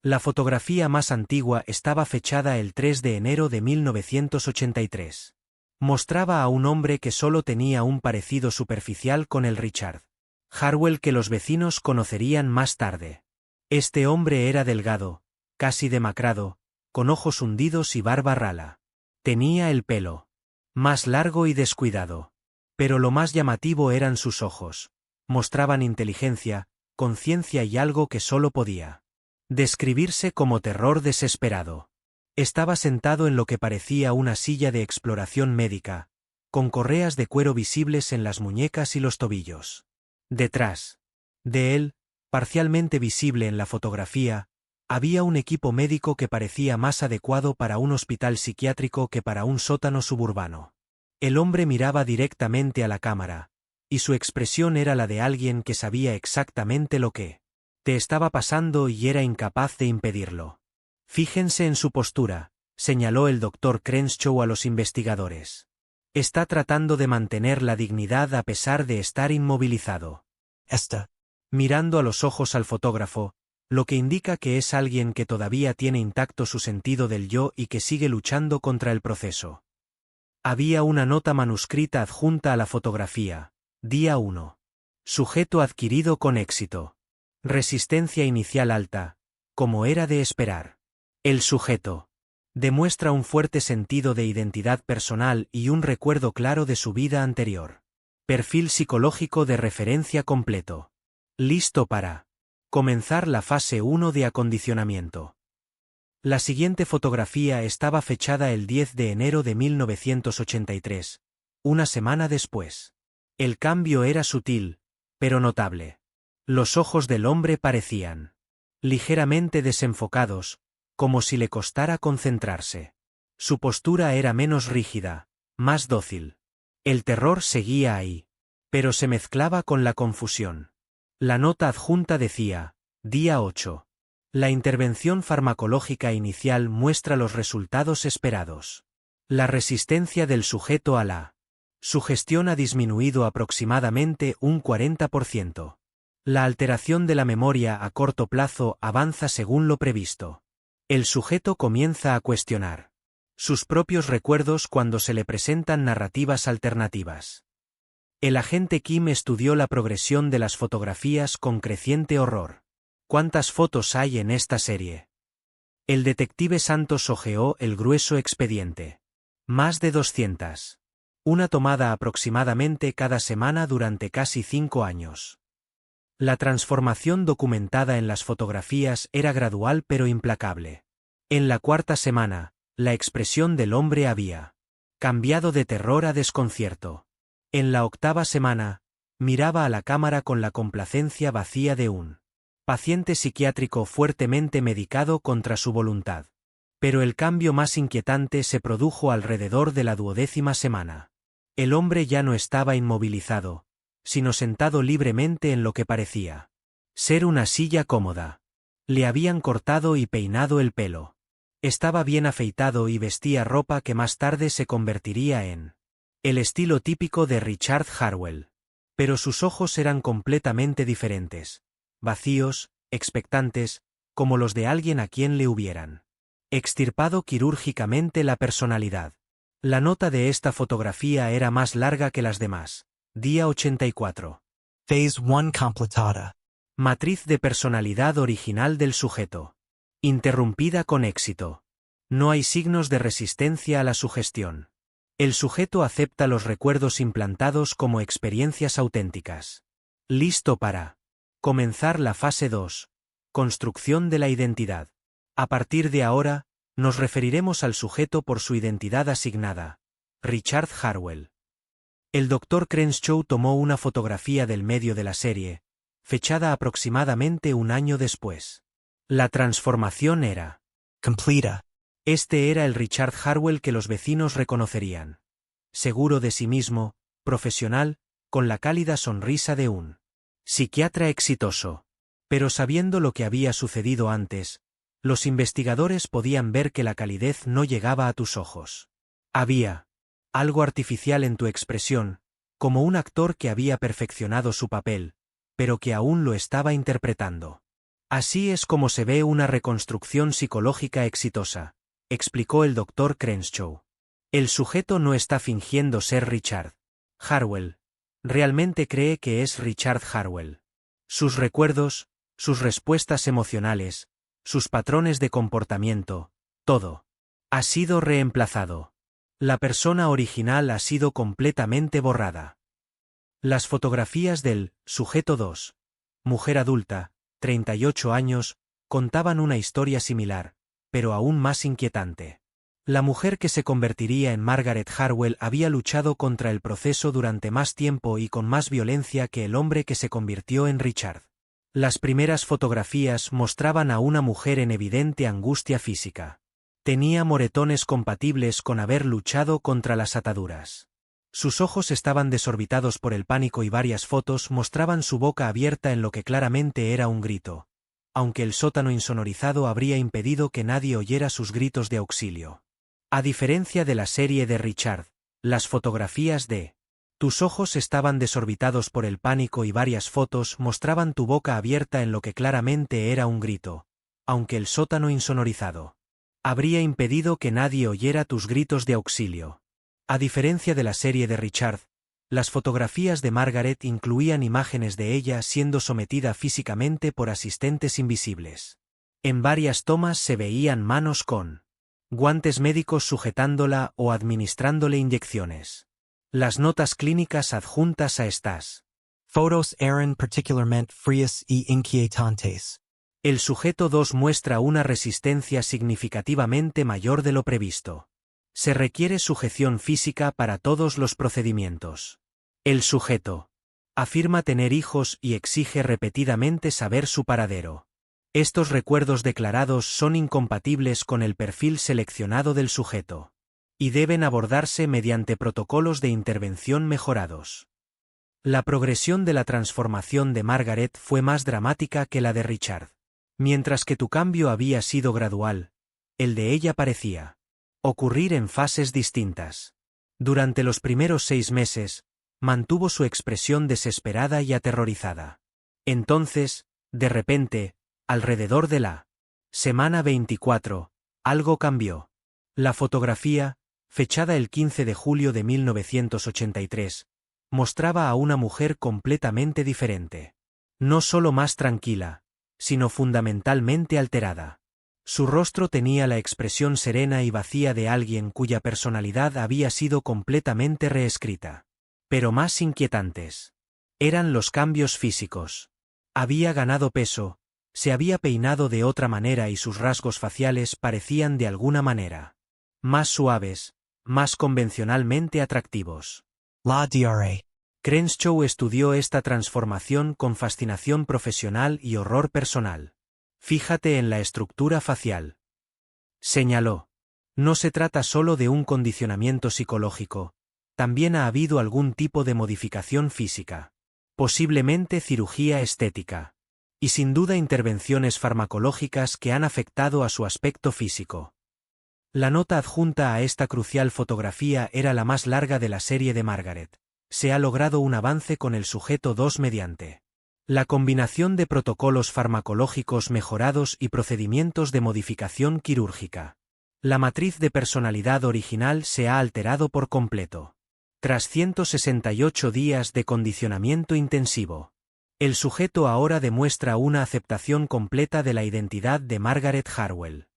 La fotografía más antigua estaba fechada el 3 de enero de 1983. Mostraba a un hombre que solo tenía un parecido superficial con el Richard Harwell que los vecinos conocerían más tarde. Este hombre era delgado, casi demacrado, con ojos hundidos y barba rala. Tenía el pelo más largo y descuidado. Pero lo más llamativo eran sus ojos. Mostraban inteligencia, conciencia y algo que solo podía describirse como terror desesperado. Estaba sentado en lo que parecía una silla de exploración médica, con correas de cuero visibles en las muñecas y los tobillos. Detrás de él, parcialmente visible en la fotografía, había un equipo médico que parecía más adecuado para un hospital psiquiátrico que para un sótano suburbano. El hombre miraba directamente a la cámara, y su expresión era la de alguien que sabía exactamente lo que te estaba pasando y era incapaz de impedirlo. Fíjense en su postura, señaló el doctor Crenshaw a los investigadores. Está tratando de mantener la dignidad a pesar de estar inmovilizado. Esta. Mirando a los ojos al fotógrafo, lo que indica que es alguien que todavía tiene intacto su sentido del yo y que sigue luchando contra el proceso. Había una nota manuscrita adjunta a la fotografía. Día 1. Sujeto adquirido con éxito. Resistencia inicial alta, como era de esperar. El sujeto demuestra un fuerte sentido de identidad personal y un recuerdo claro de su vida anterior. Perfil psicológico de referencia completo. Listo para comenzar la fase 1 de acondicionamiento. La siguiente fotografía estaba fechada el 10 de enero de 1983, una semana después. El cambio era sutil, pero notable. Los ojos del hombre parecían ligeramente desenfocados, como si le costara concentrarse. Su postura era menos rígida, más dócil. El terror seguía ahí, pero se mezclaba con la confusión. La nota adjunta decía, día 8. La intervención farmacológica inicial muestra los resultados esperados. La resistencia del sujeto a la sugestión ha disminuido aproximadamente un 40%. La alteración de la memoria a corto plazo avanza según lo previsto. El sujeto comienza a cuestionar sus propios recuerdos cuando se le presentan narrativas alternativas. El agente Kim estudió la progresión de las fotografías con creciente horror. ¿Cuántas fotos hay en esta serie? El detective Santos hojeó el grueso expediente. Más de 200. Una tomada aproximadamente cada semana durante casi 5 años. La transformación documentada en las fotografías era gradual pero implacable. En la 4ª semana, la expresión del hombre había cambiado de terror a desconcierto. En la 8ª semana, miraba a la cámara con la complacencia vacía de un paciente psiquiátrico fuertemente medicado contra su voluntad. Pero el cambio más inquietante se produjo alrededor de la 12ª semana. El hombre ya no estaba inmovilizado, sino sentado libremente en lo que parecía ser una silla cómoda. Le habían cortado y peinado el pelo. Estaba bien afeitado y vestía ropa que más tarde se convertiría en el estilo típico de Richard Harwell. Pero sus ojos eran completamente diferentes, vacíos, expectantes, como los de alguien a quien le hubieran extirpado quirúrgicamente la personalidad. La nota de esta fotografía era más larga que las demás. Día 84. Phase 1 completada. Matriz de personalidad original del sujeto. Interrumpida con éxito. No hay signos de resistencia a la sugestión. El sujeto acepta los recuerdos implantados como experiencias auténticas. Listo para comenzar la fase 2. Construcción de la identidad. A partir de ahora, nos referiremos al sujeto por su identidad asignada. Richard Harwell. El Dr. Crenshaw tomó una fotografía del medio de la serie, fechada aproximadamente un año después. La transformación era Completa. Este era el Richard Harwell que los vecinos reconocerían. Seguro de sí mismo, profesional, con la cálida sonrisa de un psiquiatra exitoso. Pero sabiendo lo que había sucedido antes, los investigadores podían ver que la calidez no llegaba a tus ojos. Había algo artificial en tu expresión, como un actor que había perfeccionado su papel, pero que aún lo estaba interpretando. Así es como se ve una reconstrucción psicológica exitosa, explicó el Dr. Crenshaw. El sujeto no está fingiendo ser Richard Harwell. Realmente cree que es Richard Harwell. Sus recuerdos, sus respuestas emocionales, sus patrones de comportamiento, todo ha sido reemplazado. La persona original ha sido completamente borrada. Las fotografías del sujeto 2, mujer adulta, 38 años, contaban una historia similar, pero aún más inquietante. La mujer que se convertiría en Margaret Harwell había luchado contra el proceso durante más tiempo y con más violencia que el hombre que se convirtió en Richard. Las primeras fotografías mostraban a una mujer en evidente angustia física. Tenía moretones compatibles con haber luchado contra las ataduras. Sus ojos estaban desorbitados por el pánico y varias fotos mostraban su boca abierta en lo que claramente era un grito, aunque el sótano insonorizado habría impedido que nadie oyera sus gritos de auxilio. A diferencia de la serie de Richard, las fotografías de Tus ojos estaban desorbitados por el pánico y varias fotos mostraban tu boca abierta en lo que claramente era un grito, aunque el sótano insonorizado habría impedido que nadie oyera tus gritos de auxilio. A diferencia de la serie de Richard, las fotografías de Margaret incluían imágenes de ella siendo sometida físicamente por asistentes invisibles. En varias tomas se veían manos con guantes médicos sujetándola o administrándole inyecciones. Las notas clínicas adjuntas a estas Fotos eran particularmente frías y inquietantes. El sujeto 2 muestra una resistencia significativamente mayor de lo previsto. Se requiere sujeción física para todos los procedimientos. El sujeto afirma tener hijos y exige repetidamente saber su paradero. Estos recuerdos declarados son incompatibles con el perfil seleccionado del sujeto y deben abordarse mediante protocolos de intervención mejorados. La progresión de la transformación de Margaret fue más dramática que la de Richard. Mientras que tu cambio había sido gradual, el de ella parecía ocurrir en fases distintas. Durante los primeros 6 meses, mantuvo su expresión desesperada y aterrorizada. Entonces, de repente, alrededor de la semana 24, algo cambió. La fotografía, fechada el 15 de julio de 1983, mostraba a una mujer completamente diferente. No solo más tranquila, sino fundamentalmente alterada. Su rostro tenía la expresión serena y vacía de alguien cuya personalidad había sido completamente reescrita. Pero más inquietantes eran los cambios físicos. Había ganado peso, se había peinado de otra manera y sus rasgos faciales parecían de alguna manera más suaves, más convencionalmente atractivos. La Dra. Crenshaw estudió esta transformación con fascinación profesional y horror personal. Fíjate en la estructura facial. Señaló. No se trata solo de un condicionamiento psicológico, también ha habido algún tipo de modificación física. Posiblemente cirugía estética. Y sin duda intervenciones farmacológicas que han afectado a su aspecto físico. La nota adjunta a esta crucial fotografía era la más larga de la serie de Margaret. Se ha logrado un avance con el sujeto 2 mediante la combinación de protocolos farmacológicos mejorados y procedimientos de modificación quirúrgica. La matriz de personalidad original se ha alterado por completo. Tras 168 días de condicionamiento intensivo, el sujeto ahora demuestra una aceptación completa de la identidad de Margaret Harwell.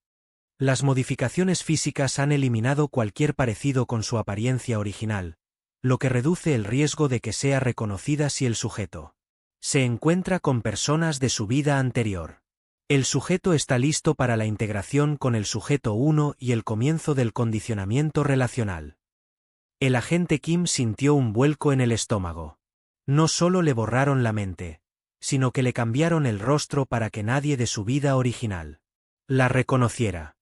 Las modificaciones físicas han eliminado cualquier parecido con su apariencia original, lo que reduce el riesgo de que sea reconocida si el sujeto se encuentra con personas de su vida anterior. El sujeto está listo para la integración con el sujeto 1 y el comienzo del condicionamiento relacional. El agente Kim sintió un vuelco en el estómago. No solo le borraron la mente, sino que le cambiaron el rostro para que nadie de su vida original la reconociera.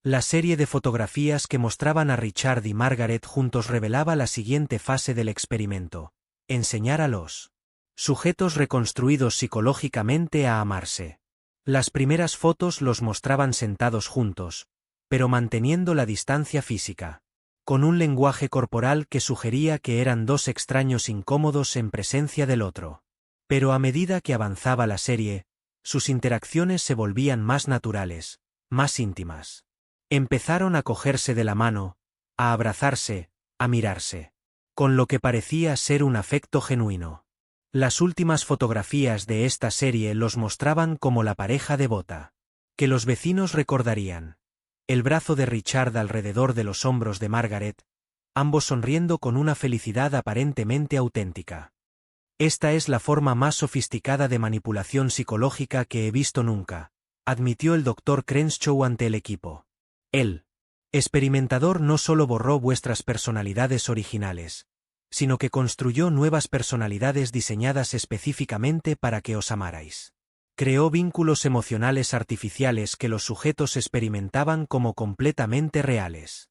La serie de fotografías que mostraban a Richard y Margaret juntos revelaba la siguiente fase del experimento: enseñar a los sujetos reconstruidos psicológicamente a amarse. Las primeras fotos los mostraban sentados juntos, pero manteniendo la distancia física, con un lenguaje corporal que sugería que eran dos extraños incómodos en presencia del otro. Pero a medida que avanzaba la serie, sus interacciones se volvían más naturales, más íntimas. Empezaron a cogerse de la mano, a abrazarse, a mirarse, con lo que parecía ser un afecto genuino. Las últimas fotografías de esta serie los mostraban como la pareja devota que los vecinos recordarían. El brazo de Richard alrededor de los hombros de Margaret, ambos sonriendo con una felicidad aparentemente auténtica. Esta es la forma más sofisticada de manipulación psicológica que he visto nunca, admitió el Dr. Crenshaw ante el equipo. El experimentador no solo borró vuestras personalidades originales, sino que construyó nuevas personalidades diseñadas específicamente para que os amarais. Creó vínculos emocionales artificiales que los sujetos experimentaban como completamente reales.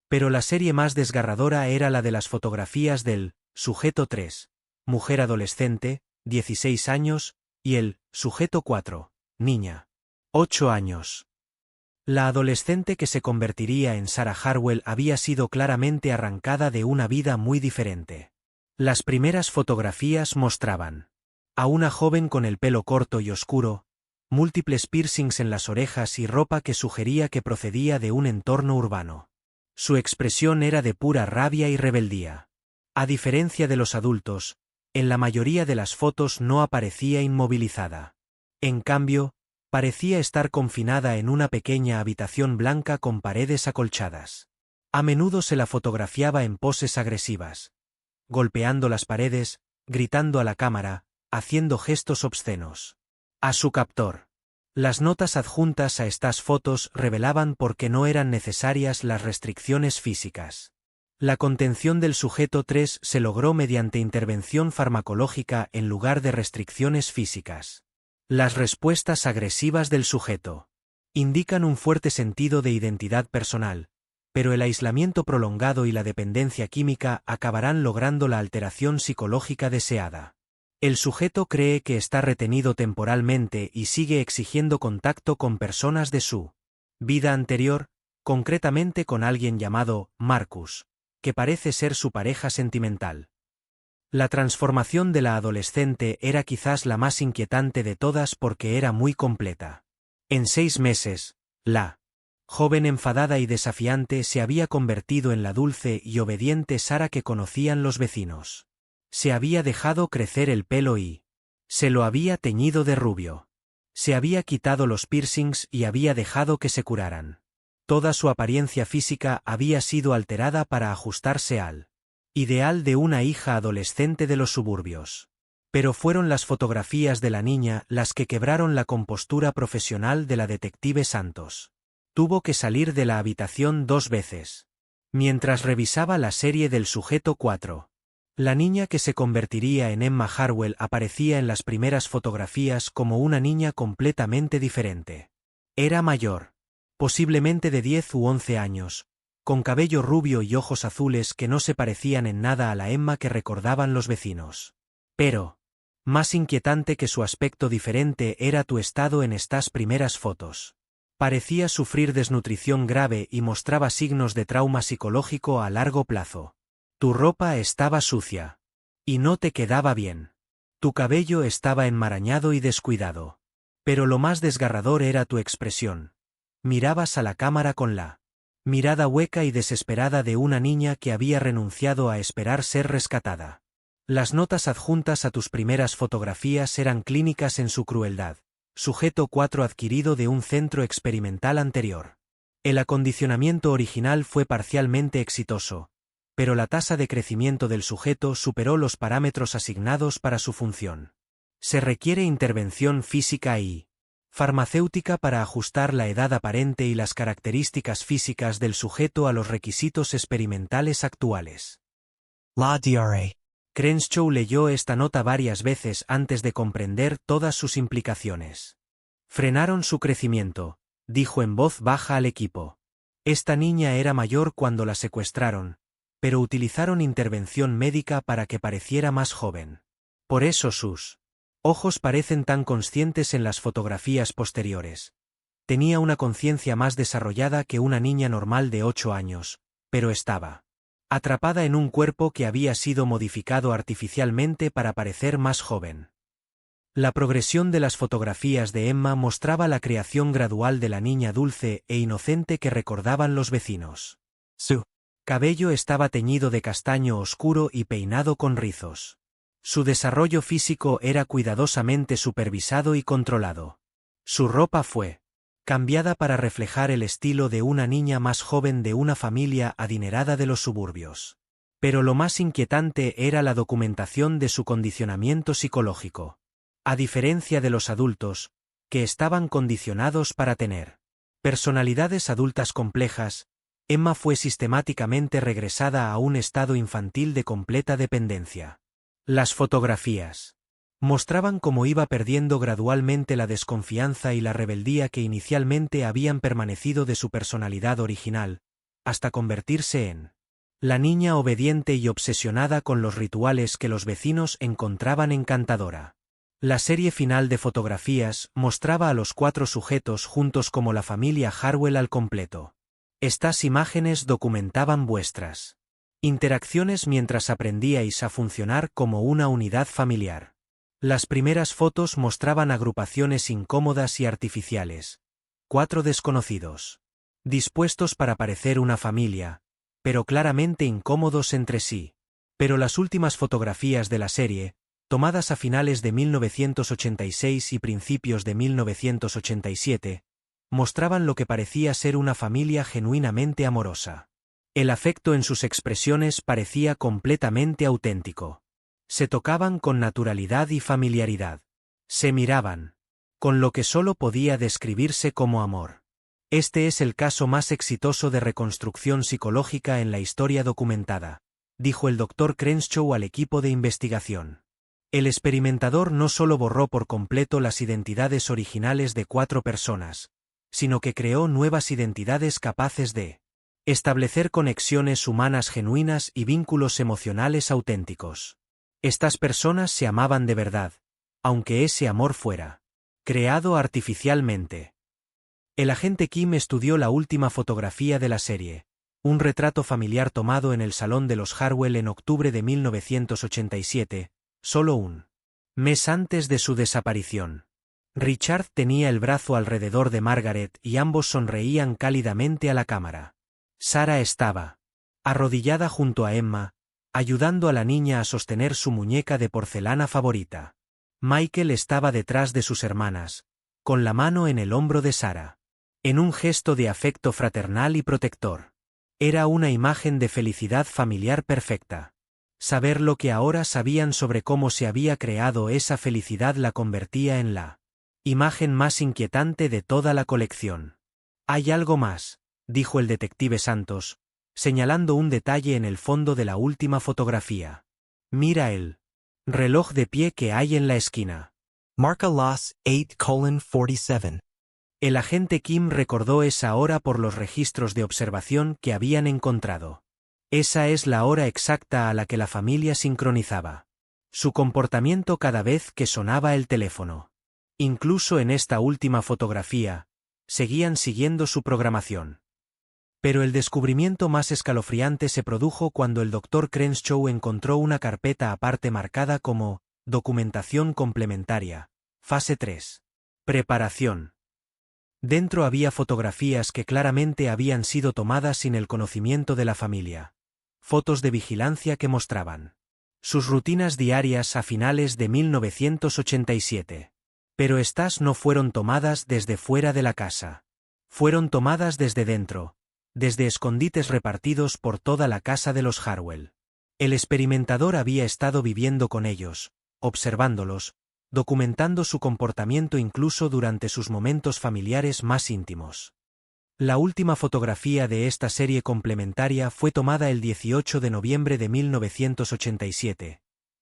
Pero la serie más desgarradora era la de las fotografías del sujeto 3, mujer adolescente, 16 años, y el sujeto 4, niña, 8 años. La adolescente que se convertiría en Sarah Harwell había sido claramente arrancada de una vida muy diferente. Las primeras fotografías mostraban a una joven con el pelo corto y oscuro, múltiples piercings en las orejas y ropa que sugería que procedía de un entorno urbano. Su expresión era de pura rabia y rebeldía. A diferencia de los adultos, en la mayoría de las fotos no aparecía inmovilizada. En cambio, parecía estar confinada en una pequeña habitación blanca con paredes acolchadas. A menudo se la fotografiaba en poses agresivas, golpeando las paredes, gritando a la cámara, haciendo gestos obscenos. A su captor. Las notas adjuntas a estas fotos revelaban por qué no eran necesarias las restricciones físicas. La contención del sujeto 3 se logró mediante intervención farmacológica en lugar de restricciones físicas. Las respuestas agresivas del sujeto indican un fuerte sentido de identidad personal, pero el aislamiento prolongado y la dependencia química acabarán logrando la alteración psicológica deseada. El sujeto cree que está retenido temporalmente y sigue exigiendo contacto con personas de su vida anterior, concretamente con alguien llamado Marcus, que parece ser su pareja sentimental. La transformación de la adolescente era quizás la más inquietante de todas porque era muy completa. En 6 meses, la joven enfadada y desafiante se había convertido en la dulce y obediente Sarah que conocían los vecinos. Se había dejado crecer el pelo y se lo había teñido de rubio. Se había quitado los piercings y había dejado que se curaran. Toda su apariencia física había sido alterada para ajustarse al ideal de una hija adolescente de los suburbios. Pero fueron las fotografías de la niña las que quebraron la compostura profesional de la detective Santos. Tuvo que salir de la habitación 2 veces. Mientras revisaba la serie del sujeto 4. La niña que se convertiría en Emma Harwell aparecía en las primeras fotografías como una niña completamente diferente. Era mayor, posiblemente de 10 u 11 años, con cabello rubio y ojos azules que no se parecían en nada a la Emma que recordaban los vecinos. Pero, más inquietante que su aspecto diferente era tu estado en estas primeras fotos. Parecía sufrir desnutrición grave y mostraba signos de trauma psicológico a largo plazo. Tu ropa estaba sucia. Y no te quedaba bien. Tu cabello estaba enmarañado y descuidado. Pero lo más desgarrador era tu expresión. Mirabas a la cámara con la mirada hueca y desesperada de una niña que había renunciado a esperar ser rescatada. Las notas adjuntas a tus primeras fotografías eran clínicas en su crueldad. Sujeto 4 adquirido de un centro experimental anterior. El acondicionamiento original fue parcialmente exitoso, pero la tasa de crecimiento del sujeto superó los parámetros asignados para su función. Se requiere intervención física y farmacéutica para ajustar la edad aparente y las características físicas del sujeto a los requisitos experimentales actuales. La DRA. Crenshaw leyó esta nota varias veces antes de comprender todas sus implicaciones. Frenaron su crecimiento, dijo en voz baja al equipo. Esta niña era mayor cuando la secuestraron, pero utilizaron intervención médica para que pareciera más joven. Por eso sus ojos parecen tan conscientes en las fotografías posteriores. Tenía una conciencia más desarrollada que una niña normal de 8 años, pero estaba atrapada en un cuerpo que había sido modificado artificialmente para parecer más joven. La progresión de las fotografías de Emma mostraba la creación gradual de la niña dulce e inocente que recordaban los vecinos. Su cabello estaba teñido de castaño oscuro y peinado con rizos. Su desarrollo físico era cuidadosamente supervisado y controlado. Su ropa fue cambiada para reflejar el estilo de una niña más joven de una familia adinerada de los suburbios. Pero lo más inquietante era la documentación de su condicionamiento psicológico. A diferencia de los adultos, que estaban condicionados para tener personalidades adultas complejas, Emma fue sistemáticamente regresada a un estado infantil de completa dependencia. Las fotografías mostraban cómo iba perdiendo gradualmente la desconfianza y la rebeldía que inicialmente habían permanecido de su personalidad original, hasta convertirse en la niña obediente y obsesionada con los rituales que los vecinos encontraban encantadora. La serie final de fotografías mostraba a los 4 sujetos juntos como la familia Harwell al completo. Estas imágenes documentaban vuestras interacciones mientras aprendíais a funcionar como una unidad familiar. Las primeras fotos mostraban agrupaciones incómodas y artificiales. 4 desconocidos. Dispuestos para parecer una familia, pero claramente incómodos entre sí. Pero las últimas fotografías de la serie, tomadas a finales de 1986 y principios de 1987, mostraban lo que parecía ser una familia genuinamente amorosa. El afecto en sus expresiones parecía completamente auténtico. Se tocaban con naturalidad y familiaridad. Se miraban. Con lo que solo podía describirse como amor. Este es el caso más exitoso de reconstrucción psicológica en la historia documentada, dijo el Dr. Crenshaw al equipo de investigación. El experimentador no solo borró por completo las identidades originales de 4 personas, sino que creó nuevas identidades capaces de establecer conexiones humanas genuinas y vínculos emocionales auténticos. Estas personas se amaban de verdad, aunque ese amor fuera creado artificialmente. El agente Kim estudió la última fotografía de la serie, un retrato familiar tomado en el salón de los Harwell en octubre de 1987, solo un mes antes de su desaparición. Richard tenía el brazo alrededor de Margaret y ambos sonreían cálidamente a la cámara. Sarah estaba arrodillada junto a Emma, ayudando a la niña a sostener su muñeca de porcelana favorita. Michael estaba detrás de sus hermanas, con la mano en el hombro de Sarah, en un gesto de afecto fraternal y protector. Era una imagen de felicidad familiar perfecta. Saber lo que ahora sabían sobre cómo se había creado esa felicidad la convertía en la imagen más inquietante de toda la colección. «Hay algo más», dijo el detective Santos, señalando un detalle en el fondo de la última fotografía. «Mira el reloj de pie que hay en la esquina». Marca las 8:47. El agente Kim recordó esa hora por los registros de observación que habían encontrado. Esa es la hora exacta a la que la familia sincronizaba su comportamiento cada vez que sonaba el teléfono. Incluso en esta última fotografía, seguían siguiendo su programación. Pero el descubrimiento más escalofriante se produjo cuando el Dr. Crenshaw encontró una carpeta aparte marcada como «Documentación complementaria, fase 3. Preparación». Dentro había fotografías que claramente habían sido tomadas sin el conocimiento de la familia. Fotos de vigilancia que mostraban sus rutinas diarias a finales de 1987. Pero estas no fueron tomadas desde fuera de la casa. Fueron tomadas desde dentro, desde escondites repartidos por toda la casa de los Harwell. El experimentador había estado viviendo con ellos, observándolos, documentando su comportamiento incluso durante sus momentos familiares más íntimos. La última fotografía de esta serie complementaria fue tomada el 18 de noviembre de 1987,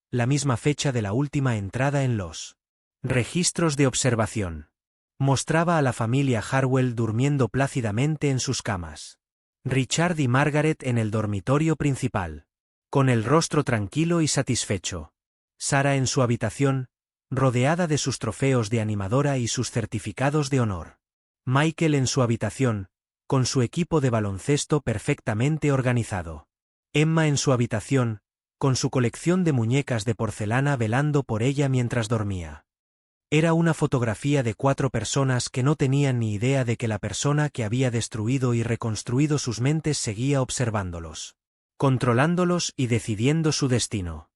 la misma fecha de la última entrada en los registros de observación. Mostraba a la familia Harwell durmiendo plácidamente en sus camas. Richard y Margaret en el dormitorio principal, con el rostro tranquilo y satisfecho. Sarah en su habitación, rodeada de sus trofeos de animadora y sus certificados de honor. Michael en su habitación, con su equipo de baloncesto perfectamente organizado. Emma en su habitación, con su colección de muñecas de porcelana velando por ella mientras dormía. Era una fotografía de 4 personas que no tenían ni idea de que la persona que había destruido y reconstruido sus mentes seguía observándolos, controlándolos y decidiendo su destino.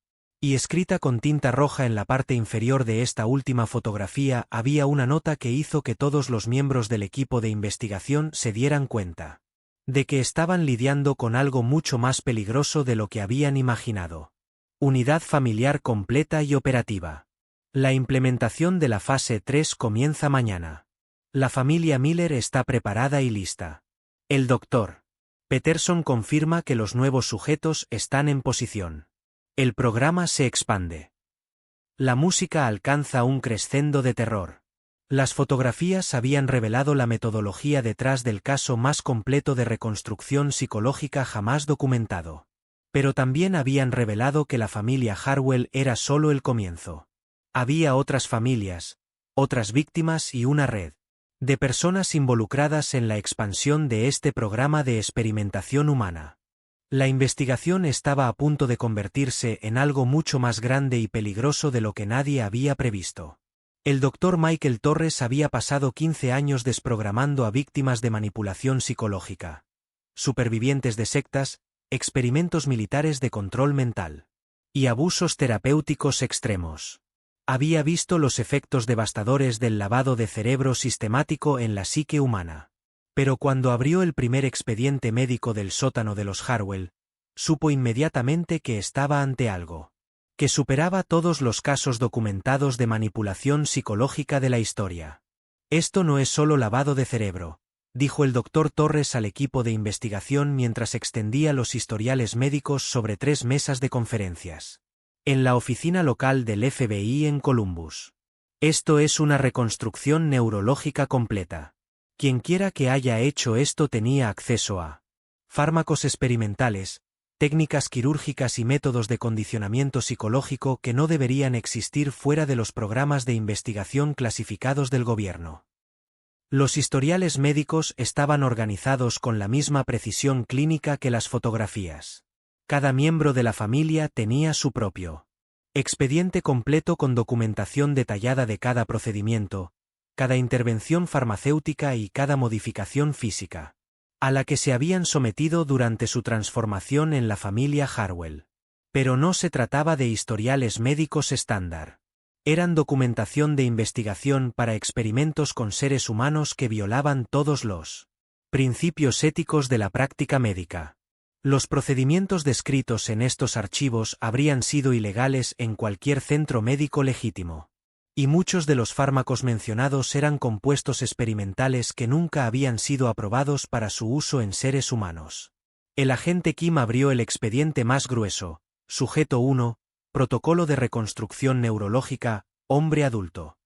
Y escrita con tinta roja en la parte inferior de esta última fotografía había una nota que hizo que todos los miembros del equipo de investigación se dieran cuenta de que estaban lidiando con algo mucho más peligroso de lo que habían imaginado. Unidad familiar completa y operativa. La implementación de la fase 3 comienza mañana. La familia Miller está preparada y lista. El Dr. Peterson confirma que los nuevos sujetos están en posición. El programa se expande. La música alcanza un crescendo de terror. Las fotografías habían revelado la metodología detrás del caso más completo de reconstrucción psicológica jamás documentado. Pero también habían revelado que la familia Harwell era solo el comienzo. Había otras familias, otras víctimas y una red de personas involucradas en la expansión de este programa de experimentación humana. La investigación estaba a punto de convertirse en algo mucho más grande y peligroso de lo que nadie había previsto. El Dr. Michael Torres había pasado 15 años desprogramando a víctimas de manipulación psicológica, supervivientes de sectas, experimentos militares de control mental y abusos terapéuticos extremos. Había visto los efectos devastadores del lavado de cerebro sistemático en la psique humana. Pero cuando abrió el primer expediente médico del sótano de los Harwell, supo inmediatamente que estaba ante algo que superaba todos los casos documentados de manipulación psicológica de la historia. Esto no es solo lavado de cerebro, dijo el Dr. Torres al equipo de investigación mientras extendía los historiales médicos sobre 3 mesas de conferencias en la oficina local del FBI en Columbus. Esto es una reconstrucción neurológica completa. Quienquiera que haya hecho esto tenía acceso a fármacos experimentales, técnicas quirúrgicas y métodos de condicionamiento psicológico que no deberían existir fuera de los programas de investigación clasificados del gobierno. Los historiales médicos estaban organizados con la misma precisión clínica que las fotografías. Cada miembro de la familia tenía su propio expediente completo con documentación detallada de cada procedimiento, cada intervención farmacéutica y cada modificación física a la que se habían sometido durante su transformación en la familia Harwell. Pero no se trataba de historiales médicos estándar. Eran documentación de investigación para experimentos con seres humanos que violaban todos los principios éticos de la práctica médica. Los procedimientos descritos en estos archivos habrían sido ilegales en cualquier centro médico legítimo. Y muchos de los fármacos mencionados eran compuestos experimentales que nunca habían sido aprobados para su uso en seres humanos. El agente Kim abrió el expediente más grueso, sujeto 1, protocolo de reconstrucción neurológica, hombre adulto.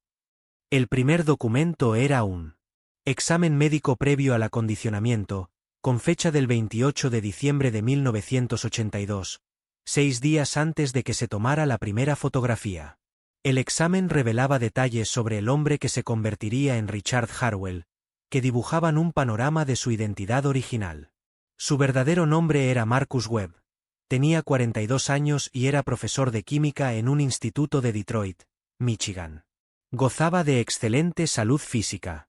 El primer documento era un examen médico previo al acondicionamiento, con fecha del 28 de diciembre de 1982, 6 días antes de que se tomara la primera fotografía. El examen revelaba detalles sobre el hombre que se convertiría en Richard Harwell, que dibujaban un panorama de su identidad original. Su verdadero nombre era Marcus Webb. Tenía 42 años y era profesor de química en un instituto de Detroit, Michigan. Gozaba de excelente salud física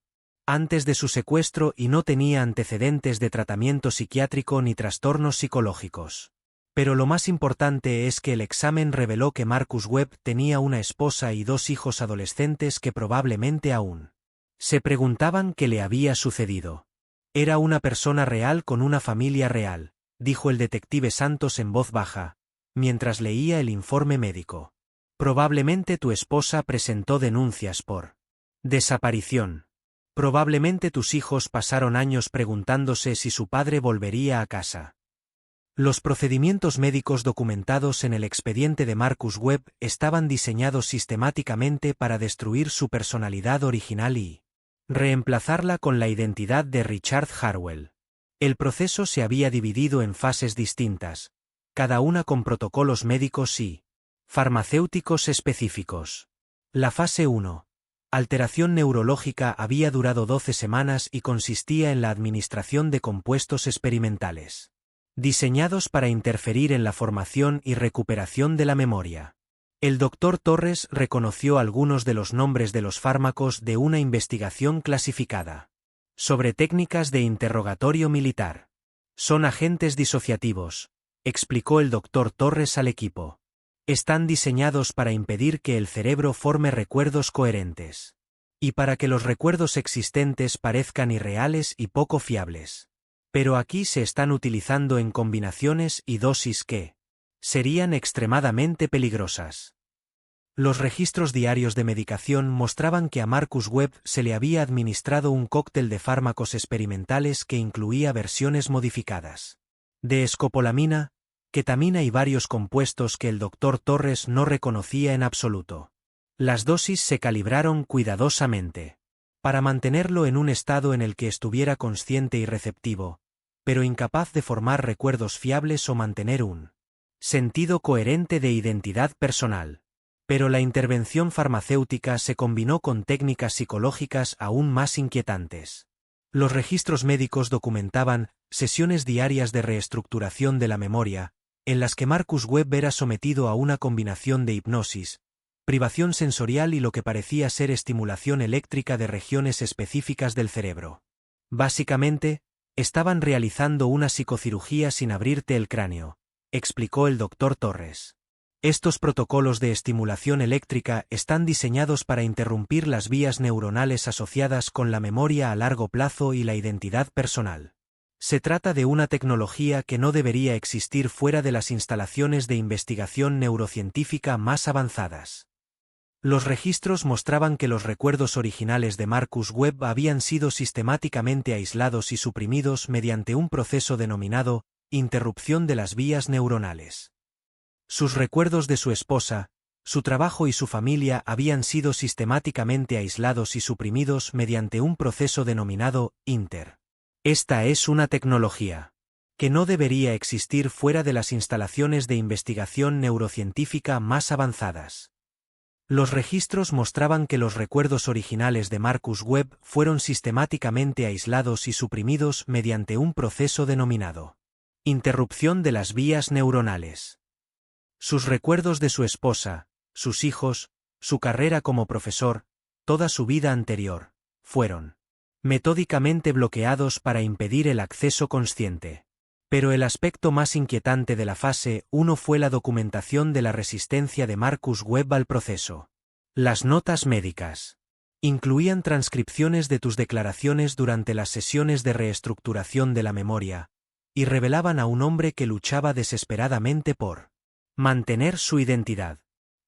antes de su secuestro y no tenía antecedentes de tratamiento psiquiátrico ni trastornos psicológicos. Pero lo más importante es que el examen reveló que Marcus Webb tenía una esposa y 2 hijos adolescentes que probablemente aún se preguntaban qué le había sucedido. Era una persona real con una familia real, dijo el detective Santos en voz baja, mientras leía el informe médico. Probablemente tu esposa presentó denuncias por desaparición. Probablemente tus hijos pasaron años preguntándose si su padre volvería a casa. Los procedimientos médicos documentados en el expediente de Marcus Webb estaban diseñados sistemáticamente para destruir su personalidad original y reemplazarla con la identidad de Richard Harwell. El proceso se había dividido en fases distintas, cada una con protocolos médicos y farmacéuticos específicos. La fase 1, alteración neurológica, había durado 12 semanas y consistía en la administración de compuestos experimentales diseñados para interferir en la formación y recuperación de la memoria. El Dr. Torres reconoció algunos de los nombres de los fármacos de una investigación clasificada sobre técnicas de interrogatorio militar. Son agentes disociativos, explicó el Dr. Torres al equipo. Están diseñados para impedir que el cerebro forme recuerdos coherentes y para que los recuerdos existentes parezcan irreales y poco fiables. Pero aquí se están utilizando en combinaciones y dosis que serían extremadamente peligrosas. Los registros diarios de medicación mostraban que a Marcus Webb se le había administrado un cóctel de fármacos experimentales que incluía versiones modificadas de escopolamina, ketamina y varios compuestos que el Dr. Torres no reconocía en absoluto. Las dosis se calibraron cuidadosamente para mantenerlo en un estado en el que estuviera consciente y receptivo, pero incapaz de formar recuerdos fiables o mantener un sentido coherente de identidad personal. Pero la intervención farmacéutica se combinó con técnicas psicológicas aún más inquietantes. Los registros médicos documentaban sesiones diarias de reestructuración de la memoria, en las que Marcus Webb era sometido a una combinación de hipnosis, privación sensorial y lo que parecía ser estimulación eléctrica de regiones específicas del cerebro. Básicamente, estaban realizando una psicocirugía sin abrirte el cráneo, explicó el Dr. Torres. Estos protocolos de estimulación eléctrica están diseñados para interrumpir las vías neuronales asociadas con la memoria a largo plazo y la identidad personal. Se trata de una tecnología que no debería existir fuera de las instalaciones de investigación neurocientífica más avanzadas. Los registros mostraban que los recuerdos originales de Marcus Webb habían sido sistemáticamente aislados y suprimidos mediante un proceso denominado interrupción de las vías neuronales. Sus recuerdos de su esposa, su trabajo y su familia habían sido sistemáticamente aislados y suprimidos mediante un proceso denominado INTER. Esta es una tecnología que no debería existir fuera de las instalaciones de investigación neurocientífica más avanzadas. Los registros mostraban que los recuerdos originales de Marcus Webb fueron sistemáticamente aislados y suprimidos mediante un proceso denominado interrupción de las vías neuronales. Sus recuerdos de su esposa, sus hijos, su carrera como profesor, toda su vida anterior, fueron metódicamente bloqueados para impedir el acceso consciente. Pero el aspecto más inquietante de la fase 1 fue la documentación de la resistencia de Marcus Webb al proceso. Las notas médicas incluían transcripciones de tus declaraciones durante las sesiones de reestructuración de la memoria, y revelaban a un hombre que luchaba desesperadamente por mantener su identidad.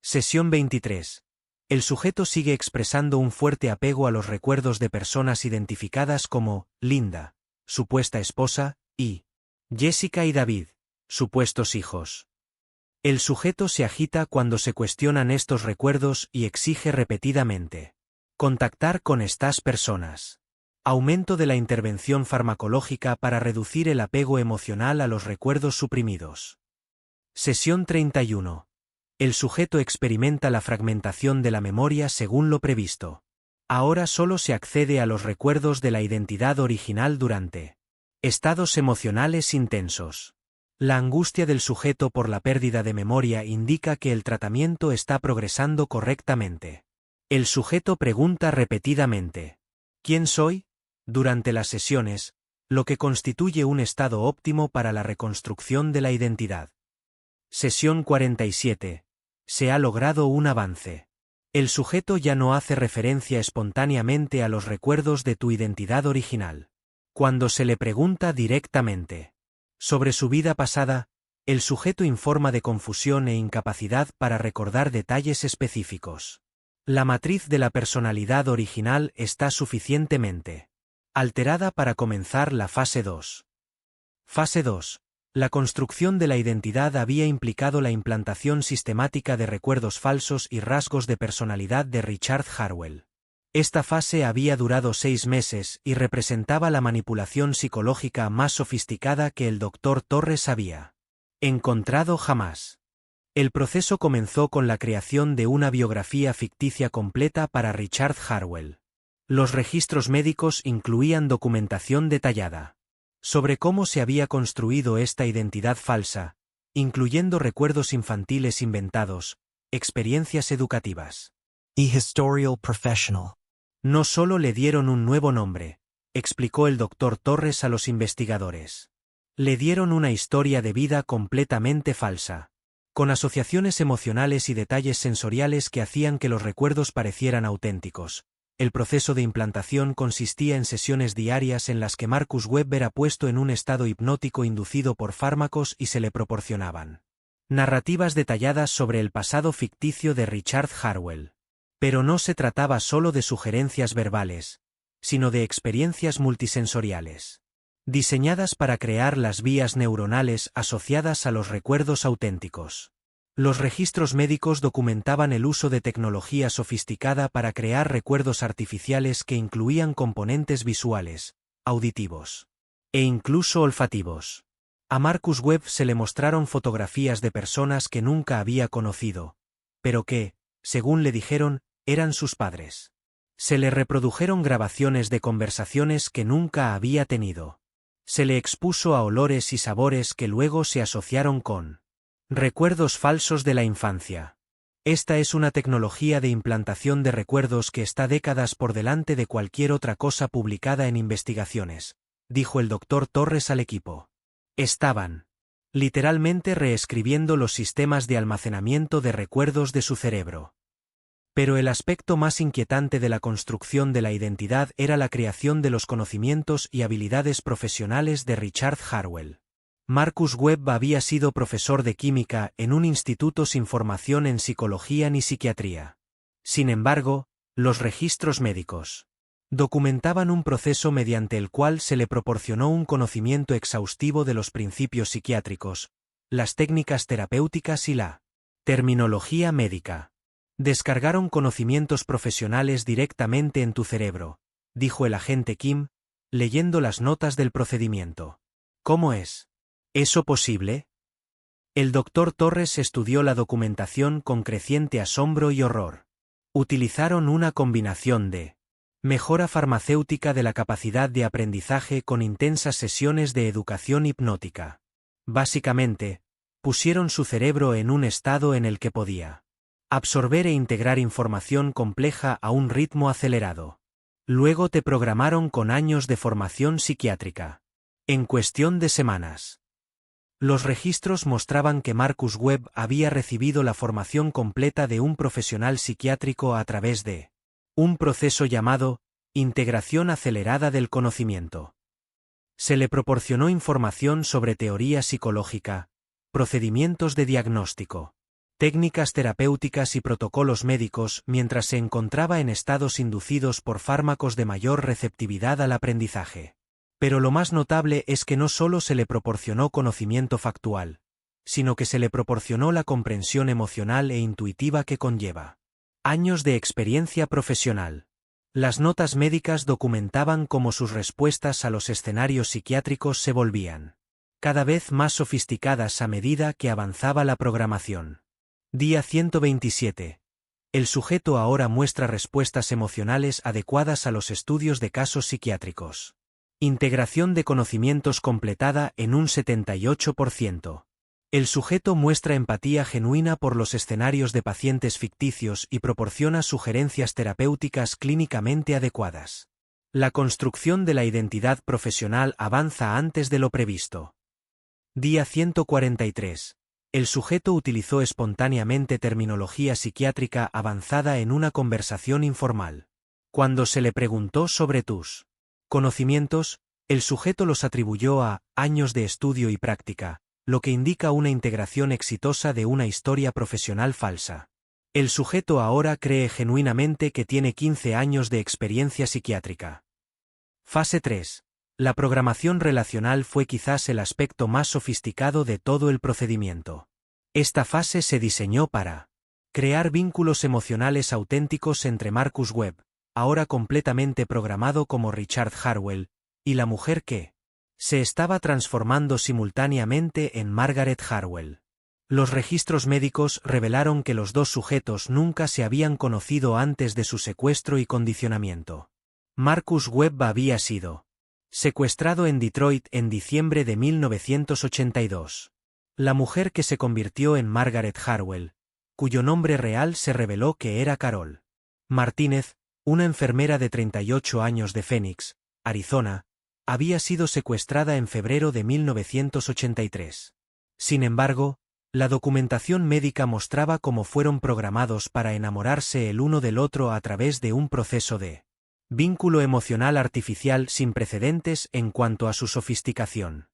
Sesión 23. El sujeto sigue expresando un fuerte apego a los recuerdos de personas identificadas como Linda, supuesta esposa, y Jessica y David, supuestos hijos. El sujeto se agita cuando se cuestionan estos recuerdos y exige repetidamente contactar con estas personas. Aumento de la intervención farmacológica para reducir el apego emocional a los recuerdos suprimidos. Sesión 31. El sujeto experimenta la fragmentación de la memoria según lo previsto. Ahora solo se accede a los recuerdos de la identidad original durante estados emocionales intensos. La angustia del sujeto por la pérdida de memoria indica que el tratamiento está progresando correctamente. El sujeto pregunta repetidamente: ¿quién soy? Durante las sesiones, lo que constituye un estado óptimo para la reconstrucción de la identidad. Sesión 47. Se ha logrado un avance. El sujeto ya no hace referencia espontáneamente a los recuerdos de tu identidad original. Cuando se le pregunta directamente sobre su vida pasada, el sujeto informa de confusión e incapacidad para recordar detalles específicos. La matriz de la personalidad original está suficientemente alterada para comenzar la fase 2. Fase 2. La construcción de la identidad había implicado la implantación sistemática de recuerdos falsos y rasgos de personalidad de Richard Harwell. Esta fase había durado 6 meses y representaba la manipulación psicológica más sofisticada que el Dr. Torres había encontrado jamás. El proceso comenzó con la creación de una biografía ficticia completa para Richard Harwell. Los registros médicos incluían documentación detallada sobre cómo se había construido esta identidad falsa, incluyendo recuerdos infantiles inventados, experiencias educativas y historial professional. No solo le dieron un nuevo nombre, explicó el Dr. Torres a los investigadores. Le dieron una historia de vida completamente falsa, con asociaciones emocionales y detalles sensoriales que hacían que los recuerdos parecieran auténticos. El proceso de implantación consistía en sesiones diarias en las que Marcus Webb era puesto en un estado hipnótico inducido por fármacos y se le proporcionaban narrativas detalladas sobre el pasado ficticio de Richard Harwell. Pero no se trataba solo de sugerencias verbales, sino de experiencias multisensoriales, diseñadas para crear las vías neuronales asociadas a los recuerdos auténticos. Los registros médicos documentaban el uso de tecnología sofisticada para crear recuerdos artificiales que incluían componentes visuales, auditivos e incluso olfativos. A Marcus Webb se le mostraron fotografías de personas que nunca había conocido, pero que, según le dijeron, eran sus padres. Se le reprodujeron grabaciones de conversaciones que nunca había tenido. Se le expuso a olores y sabores que luego se asociaron con recuerdos falsos de la infancia. Esta es una tecnología de implantación de recuerdos que está décadas por delante de cualquier otra cosa publicada en investigaciones, dijo el Dr. Torres al equipo. Estaban literalmente reescribiendo los sistemas de almacenamiento de recuerdos de su cerebro. Pero el aspecto más inquietante de la construcción de la identidad era la creación de los conocimientos y habilidades profesionales de Richard Harwell. Marcus Webb había sido profesor de química en un instituto sin formación en psicología ni psiquiatría. Sin embargo, los registros médicos documentaban un proceso mediante el cual se le proporcionó un conocimiento exhaustivo de los principios psiquiátricos, las técnicas terapéuticas y la terminología médica. Descargaron conocimientos profesionales directamente en tu cerebro, dijo el agente Kim, leyendo las notas del procedimiento. ¿Cómo es eso posible? El Dr. Torres estudió la documentación con creciente asombro y horror. Utilizaron una combinación de mejora farmacéutica de la capacidad de aprendizaje con intensas sesiones de educación hipnótica. Básicamente, pusieron su cerebro en un estado en el que podía absorber e integrar información compleja a un ritmo acelerado. Luego te programaron con años de formación psiquiátrica. En cuestión de semanas. Los registros mostraban que Marcus Webb había recibido la formación completa de un profesional psiquiátrico a través de un proceso llamado integración acelerada del conocimiento. Se le proporcionó información sobre teoría psicológica, procedimientos de diagnóstico, técnicas terapéuticas y protocolos médicos mientras se encontraba en estados inducidos por fármacos de mayor receptividad al aprendizaje. Pero lo más notable es que no solo se le proporcionó conocimiento factual, sino que se le proporcionó la comprensión emocional e intuitiva que conlleva años de experiencia profesional. Las notas médicas documentaban cómo sus respuestas a los escenarios psiquiátricos se volvían cada vez más sofisticadas a medida que avanzaba la programación. Día 127. El sujeto ahora muestra respuestas emocionales adecuadas a los estudios de casos psiquiátricos. Integración de conocimientos completada en un 78%. El sujeto muestra empatía genuina por los escenarios de pacientes ficticios y proporciona sugerencias terapéuticas clínicamente adecuadas. La construcción de la identidad profesional avanza antes de lo previsto. Día 143. El sujeto utilizó espontáneamente terminología psiquiátrica avanzada en una conversación informal. Cuando se le preguntó sobre tus conocimientos, el sujeto los atribuyó a años de estudio y práctica, lo que indica una integración exitosa de una historia profesional falsa. El sujeto ahora cree genuinamente que tiene 15 años de experiencia psiquiátrica. Fase 3. La programación relacional fue quizás el aspecto más sofisticado de todo el procedimiento. Esta fase se diseñó para crear vínculos emocionales auténticos entre Marcus Webb, ahora completamente programado como Richard Harwell, y la mujer que se estaba transformando simultáneamente en Margaret Harwell. Los registros médicos revelaron que los dos sujetos nunca se habían conocido antes de su secuestro y condicionamiento. Marcus Webb había sido secuestrado en Detroit en diciembre de 1982. La mujer que se convirtió en Margaret Harwell, cuyo nombre real se reveló que era Carol Martínez, una enfermera de 38 años de Phoenix, Arizona, había sido secuestrada en febrero de 1983. Sin embargo, la documentación médica mostraba cómo fueron programados para enamorarse el uno del otro a través de un proceso de vínculo emocional artificial sin precedentes en cuanto a su sofisticación.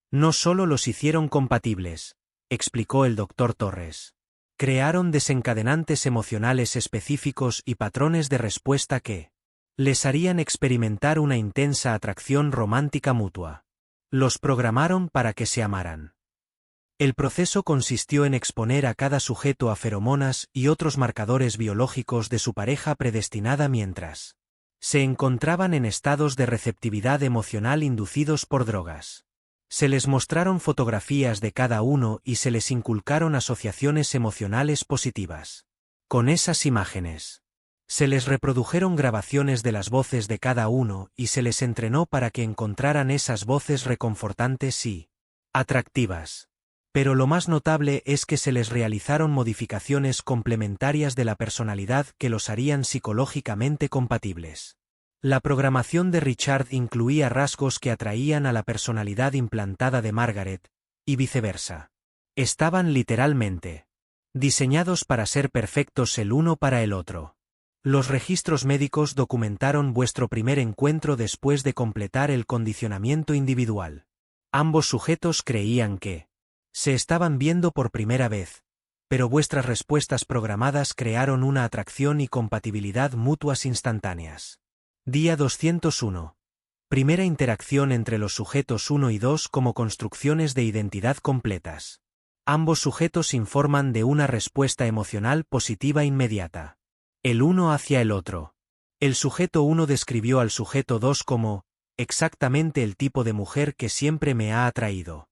No solo los hicieron compatibles, explicó el Dr. Torres. Crearon desencadenantes emocionales específicos y patrones de respuesta que les harían experimentar una intensa atracción romántica mutua. Los programaron para que se amaran. El proceso consistió en exponer a cada sujeto a feromonas y otros marcadores biológicos de su pareja predestinada mientras se encontraban en estados de receptividad emocional inducidos por drogas. Se les mostraron fotografías de cada uno y se les inculcaron asociaciones emocionales positivas. Con esas imágenes. Se les reprodujeron grabaciones de las voces de cada uno y se les entrenó para que encontraran esas voces reconfortantes y atractivas. Pero lo más notable es que se les realizaron modificaciones complementarias de la personalidad que los harían psicológicamente compatibles. La programación de Richard incluía rasgos que atraían a la personalidad implantada de Margaret, y viceversa. Estaban literalmente diseñados para ser perfectos el uno para el otro. Los registros médicos documentaron vuestro primer encuentro después de completar el condicionamiento individual. Ambos sujetos creían que se estaban viendo por primera vez, pero vuestras respuestas programadas crearon una atracción y compatibilidad mutuas instantáneas. Día 201. Primera interacción entre los sujetos 1 y 2 como construcciones de identidad completas. Ambos sujetos informan de una respuesta emocional positiva inmediata. El uno hacia el otro. El sujeto 1 describió al sujeto 2 como exactamente el tipo de mujer que siempre me ha atraído.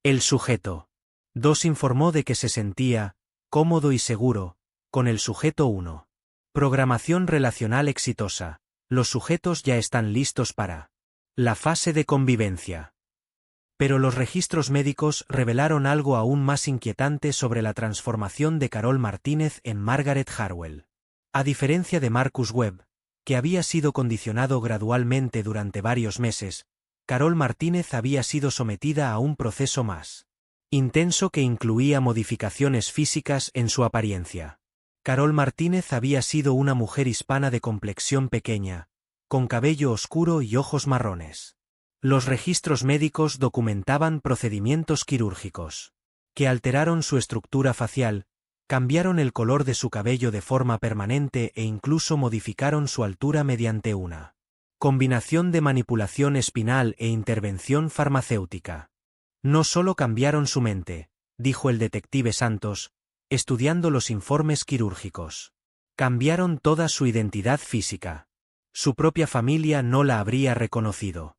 El sujeto 2 informó de que se sentía cómodo y seguro con el sujeto 1. Programación relacional exitosa. Los sujetos ya están listos para la fase de convivencia. Pero los registros médicos revelaron algo aún más inquietante sobre la transformación de Carol Martínez en Margaret Harwell. A diferencia de Marcus Webb, que había sido condicionado gradualmente durante varios meses, Carol Martínez había sido sometida a un proceso más intenso que incluía modificaciones físicas en su apariencia. Carol Martínez había sido una mujer hispana de complexión pequeña, con cabello oscuro y ojos marrones. Los registros médicos documentaban procedimientos quirúrgicos que alteraron su estructura facial, cambiaron el color de su cabello de forma permanente e incluso modificaron su altura mediante una combinación de manipulación espinal e intervención farmacéutica. No solo cambiaron su mente, dijo el detective Santos, estudiando los informes quirúrgicos. Cambiaron toda su identidad física. Su propia familia no la habría reconocido.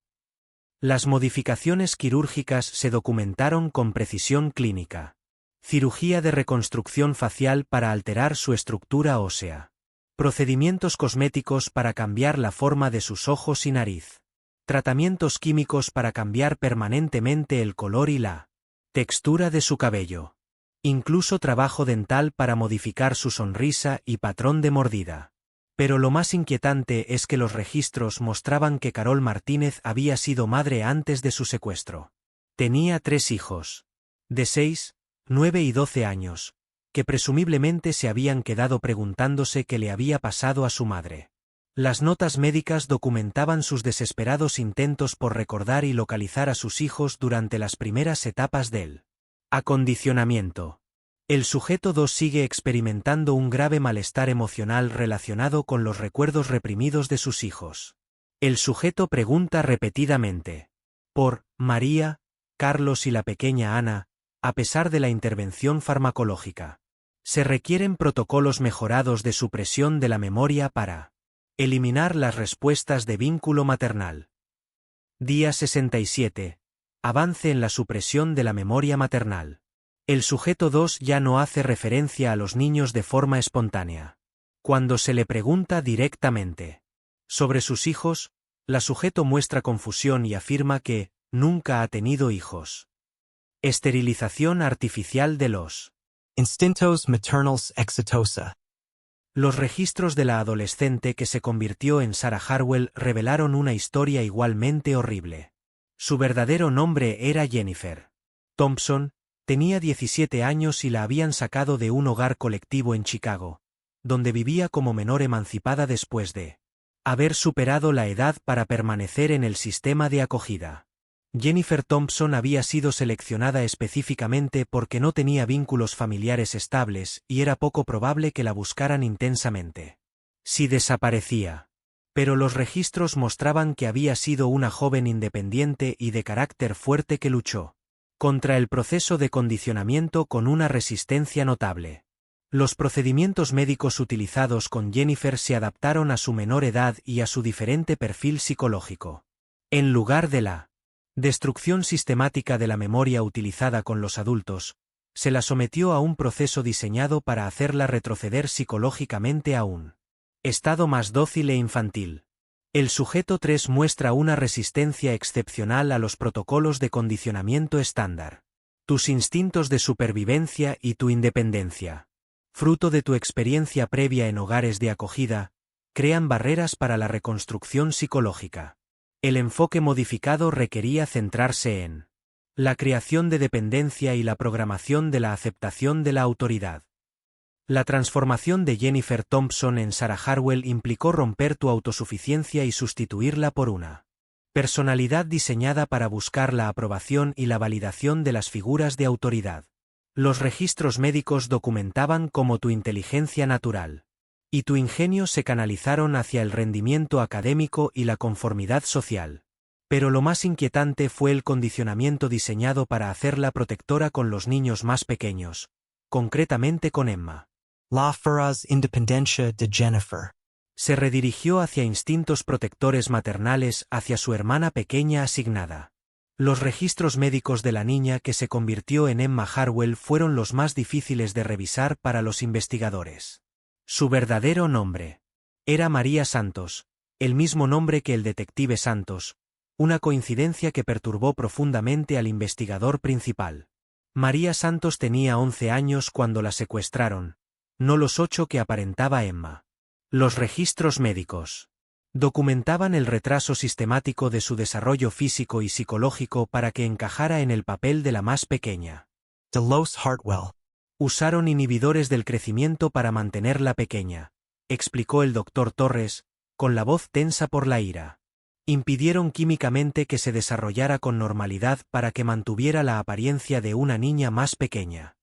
Las modificaciones quirúrgicas se documentaron con precisión clínica. Cirugía de reconstrucción facial para alterar su estructura ósea. Procedimientos cosméticos para cambiar la forma de sus ojos y nariz. Tratamientos químicos para cambiar permanentemente el color y la textura de su cabello. Incluso trabajo dental para modificar su sonrisa y patrón de mordida. Pero lo más inquietante es que los registros mostraban que Carol Martínez había sido madre antes de su secuestro. Tenía 3 hijos, de 6, 9 y 12 años, que presumiblemente se habían quedado preguntándose qué le había pasado a su madre. Las notas médicas documentaban sus desesperados intentos por recordar y localizar a sus hijos durante las primeras etapas del acondicionamiento. El sujeto 2 sigue experimentando un grave malestar emocional relacionado con los recuerdos reprimidos de sus hijos. El sujeto pregunta repetidamente por María, Carlos y la pequeña Ana, a pesar de la intervención farmacológica. Se requieren protocolos mejorados de supresión de la memoria para eliminar las respuestas de vínculo maternal. Día 67. Avance en la supresión de la memoria maternal. El sujeto 2 ya no hace referencia a los niños de forma espontánea. Cuando se le pregunta directamente sobre sus hijos, la sujeto muestra confusión y afirma que nunca ha tenido hijos. Esterilización artificial de los Instintos maternals exitosa. Los registros de la adolescente que se convirtió en Sarah Harwell revelaron una historia igualmente horrible. Su verdadero nombre era Jennifer Thompson. Tenía 17 años y la habían sacado de un hogar colectivo en Chicago, donde vivía como menor emancipada después de haber superado la edad para permanecer en el sistema de acogida. Jennifer Thompson había sido seleccionada específicamente porque no tenía vínculos familiares estables y era poco probable que la buscaran intensamente si desaparecía. Pero los registros mostraban que había sido una joven independiente y de carácter fuerte que luchó contra el proceso de condicionamiento con una resistencia notable. Los procedimientos médicos utilizados con Jennifer se adaptaron a su menor edad y a su diferente perfil psicológico. En lugar de la destrucción sistemática de la memoria utilizada con los adultos, Se la sometió a un proceso diseñado para hacerla retroceder psicológicamente a un estado más dócil e infantil. El sujeto 3 muestra una resistencia excepcional a los protocolos de condicionamiento estándar. Tus instintos de supervivencia y tu independencia, fruto de tu experiencia previa en hogares de acogida, crean barreras para la reconstrucción psicológica. El enfoque modificado requería centrarse en la creación de dependencia y la programación de la aceptación de la autoridad. La transformación de Jennifer Thompson en Sarah Harwell implicó romper tu autosuficiencia y sustituirla por una personalidad diseñada para buscar la aprobación y la validación de las figuras de autoridad. Los registros médicos documentaban cómo tu inteligencia natural y tu ingenio se canalizaron hacia el rendimiento académico y la conformidad social. Pero lo más inquietante fue el condicionamiento diseñado para hacerla protectora con los niños más pequeños, concretamente con Emma. La feroz independencia de Jennifer. Se redirigió hacia instintos protectores maternales hacia su hermana pequeña asignada. Los registros médicos de la niña que se convirtió en Emma Harwell fueron los más difíciles de revisar para los investigadores. Su verdadero nombre era María Santos, el mismo nombre que el detective Santos, una coincidencia que perturbó profundamente al investigador principal. María Santos tenía 11 años cuando la secuestraron, no los 8 que aparentaba Emma. Los registros médicos documentaban el retraso sistemático de su desarrollo físico y psicológico para que encajara en el papel de la más pequeña. Delos Hartwell. Usaron inhibidores del crecimiento para mantenerla pequeña, explicó el doctor Torres, con la voz tensa por la ira. Impidieron químicamente que se desarrollara con normalidad para que mantuviera la apariencia de una niña más pequeña.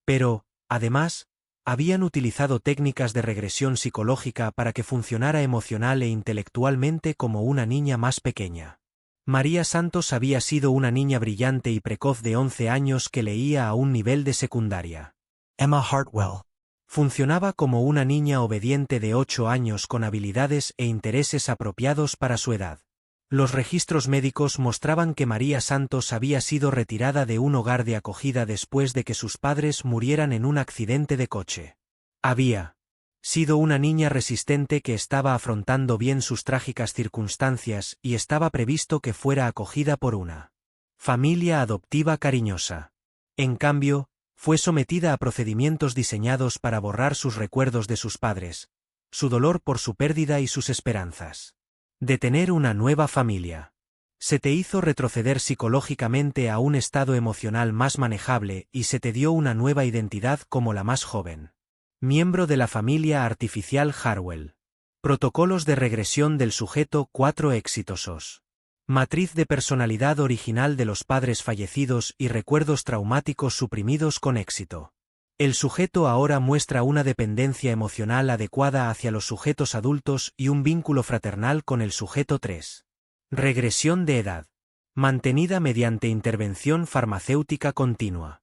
Pero, además, habían utilizado técnicas de regresión psicológica para que funcionara emocional e intelectualmente como una niña más pequeña. María Santos había sido una niña brillante y precoz de 11 años que leía a un nivel de secundaria. Emma Hartwell. Funcionaba como una niña obediente de 8 años con habilidades e intereses apropiados para su edad. Los registros médicos mostraban que María Santos había sido retirada de un hogar de acogida después de que sus padres murieran en un accidente de coche. Había sido una niña resistente que estaba afrontando bien sus trágicas circunstancias y estaba previsto que fuera acogida por una familia adoptiva cariñosa. En cambio, fue sometida a procedimientos diseñados para borrar sus recuerdos de sus padres, su dolor por su pérdida y sus esperanzas de tener una nueva familia. Se te hizo retroceder psicológicamente a un estado emocional más manejable y se te dio una nueva identidad como la más joven miembro de la familia artificial Harwell. Protocolos de regresión del sujeto 4 exitosos. Matriz de personalidad original de los padres fallecidos y recuerdos traumáticos suprimidos con éxito. El sujeto ahora muestra una dependencia emocional adecuada hacia los sujetos adultos y un vínculo fraternal con el sujeto 3. Regresión de edad. Mantenida mediante intervención farmacéutica continua.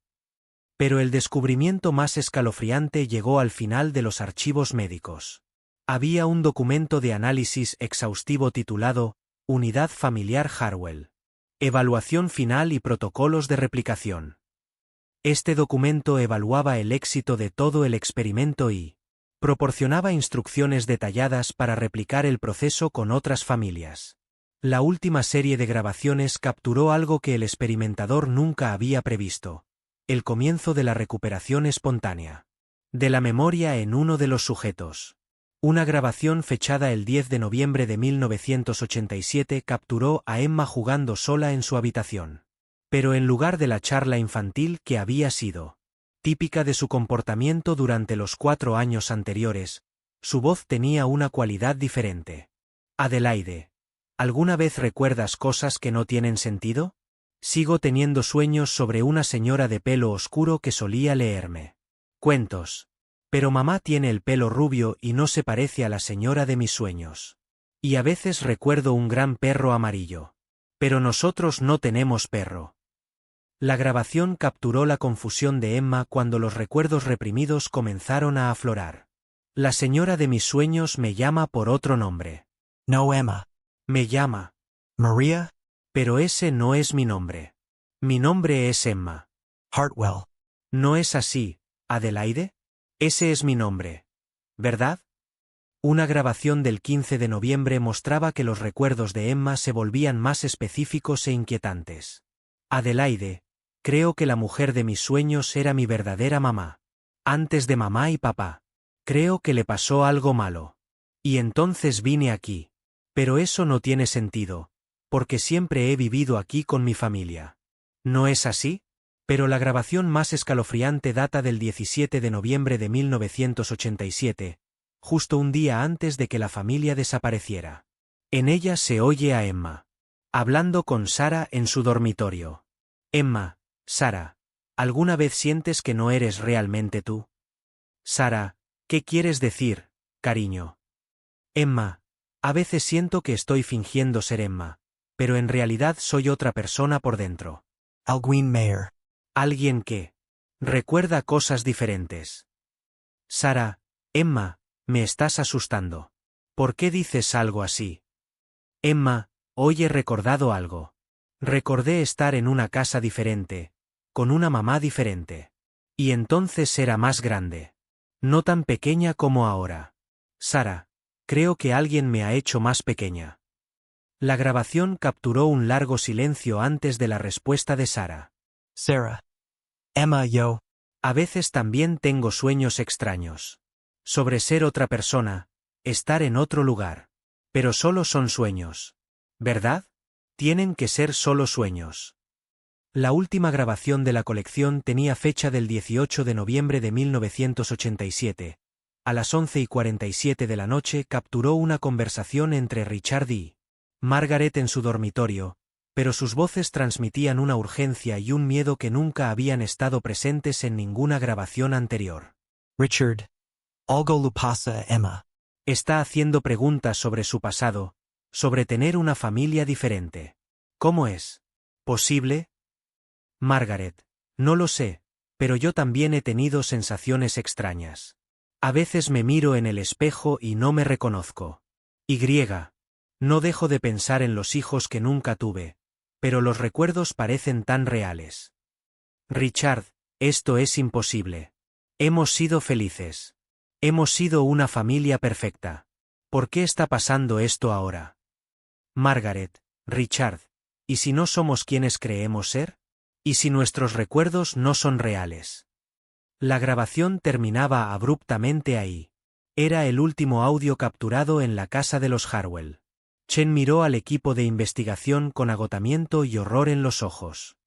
Pero el descubrimiento más escalofriante llegó al final de los archivos médicos. Había un documento de análisis exhaustivo titulado Unidad Familiar Harwell. Evaluación final y protocolos de replicación. Este documento evaluaba el éxito de todo el experimento y proporcionaba instrucciones detalladas para replicar el proceso con otras familias. La última serie de grabaciones capturó algo que el experimentador nunca había previsto: el comienzo de la recuperación espontánea de la memoria en uno de los sujetos. Una grabación fechada el 10 de noviembre de 1987 capturó a Emma jugando sola en su habitación. Pero en lugar de la charla infantil que había sido típica de su comportamiento durante los 4 años anteriores, su voz tenía una cualidad diferente. Adelaide, ¿alguna vez recuerdas cosas que no tienen sentido? Sigo teniendo sueños sobre una señora de pelo oscuro que solía leerme cuentos. Pero mamá tiene el pelo rubio y no se parece a la señora de mis sueños. Y a veces recuerdo un gran perro amarillo. Pero nosotros no tenemos perro. La grabación capturó la confusión de Emma cuando los recuerdos reprimidos comenzaron a aflorar. La señora de mis sueños me llama por otro nombre. No, Emma. Me llama María pero ese no es mi nombre. Mi nombre es Emma Hartwell. ¿No es así, Adelaide? Ese es mi nombre. ¿Verdad? Una grabación del 15 de noviembre mostraba que los recuerdos de Emma se volvían más específicos e inquietantes. Adelaide, creo que la mujer de mis sueños era mi verdadera mamá. Antes de mamá y papá. Creo que le pasó algo malo. Y entonces vine aquí. Pero eso no tiene sentido, porque siempre he vivido aquí con mi familia. ¿No es así? Pero la grabación más escalofriante data del 17 de noviembre de 1987, justo un día antes de que la familia desapareciera. En ella se oye a Emma hablando con Sara en su dormitorio. Emma, Sara, ¿alguna vez sientes que no eres realmente tú? Sara, ¿qué quieres decir, cariño? Emma, a veces siento que estoy fingiendo ser Emma, pero en realidad soy otra persona por dentro. Alguien Mayer. Alguien que recuerda cosas diferentes. Sara, Emma, me estás asustando. ¿Por qué dices algo así? Emma, hoy he recordado algo. Recordé estar en una casa diferente, con una mamá diferente. Y entonces era más grande. No tan pequeña como ahora. Sara, creo que alguien me ha hecho más pequeña. La grabación capturó un largo silencio antes de la respuesta de Sara. Sarah. Emma, yo. A veces también tengo sueños extraños. Sobre ser otra persona, estar en otro lugar. Pero solo son sueños. ¿Verdad? Tienen que ser solo sueños. La última grabación de la colección tenía fecha del 18 de noviembre de 1987. A las 11:47 de la noche capturó una conversación entre Richard y Margaret en su dormitorio, pero sus voces transmitían una urgencia y un miedo que nunca habían estado presentes en ninguna grabación anterior. Richard. Algo le pasa a Emma. Está haciendo preguntas sobre su pasado, sobre tener una familia diferente. ¿Cómo es posible? Margaret, no lo sé, pero yo también he tenido sensaciones extrañas. A veces me miro en el espejo y no me reconozco. No dejo de pensar en los hijos que nunca tuve, pero los recuerdos parecen tan reales. Richard, esto es imposible. Hemos sido felices. Hemos sido una familia perfecta. ¿Por qué está pasando esto ahora? Margaret, Richard, ¿y si no somos quienes creemos ser? ¿Y si nuestros recuerdos no son reales? La grabación terminaba abruptamente ahí. Era el último audio capturado en la casa de los Harwell. Chen miró al equipo de investigación con agotamiento y horror en los ojos.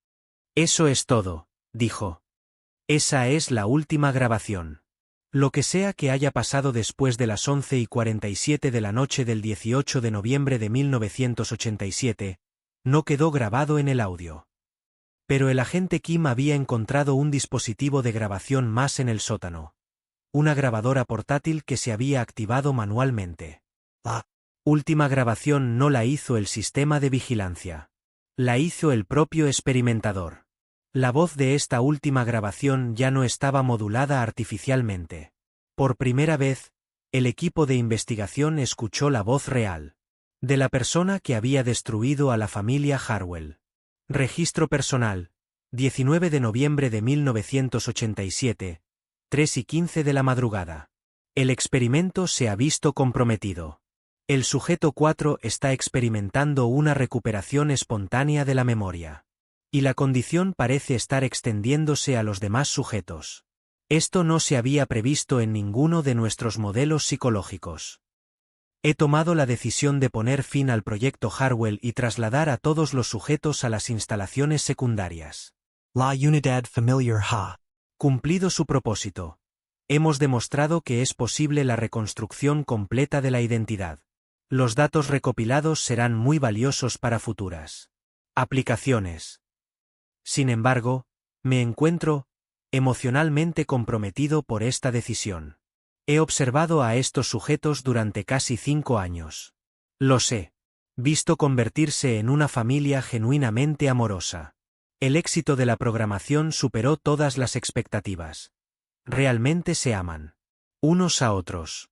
Eso es todo, dijo. Esa es la última grabación. Lo que sea que haya pasado después de las 11:47 de la noche del 18 de noviembre de 1987, no quedó grabado en el audio. Pero el agente Kim había encontrado un dispositivo de grabación más en el sótano. Una grabadora portátil que se había activado manualmente. La última grabación no la hizo el sistema de vigilancia. La hizo el propio experimentador. La voz de esta última grabación ya no estaba modulada artificialmente. Por primera vez, el equipo de investigación escuchó la voz real de la persona que había destruido a la familia Harwell. Registro personal, 19 de noviembre de 1987, 3:15 de la madrugada. El experimento se ha visto comprometido. El sujeto 4 está experimentando una recuperación espontánea de la memoria. Y la condición parece estar extendiéndose a los demás sujetos. Esto no se había previsto en ninguno de nuestros modelos psicológicos. He tomado la decisión de poner fin al proyecto Harwell y trasladar a todos los sujetos a las instalaciones secundarias. La unidad familiar ha cumplido su propósito. Hemos demostrado que es posible la reconstrucción completa de la identidad. Los datos recopilados serán muy valiosos para futuras aplicaciones. Sin embargo, me encuentro emocionalmente comprometido por esta decisión. He observado a estos sujetos durante casi 5 años. Los he visto convertirse en una familia genuinamente amorosa. El éxito de la programación superó todas las expectativas. Realmente se aman unos a otros.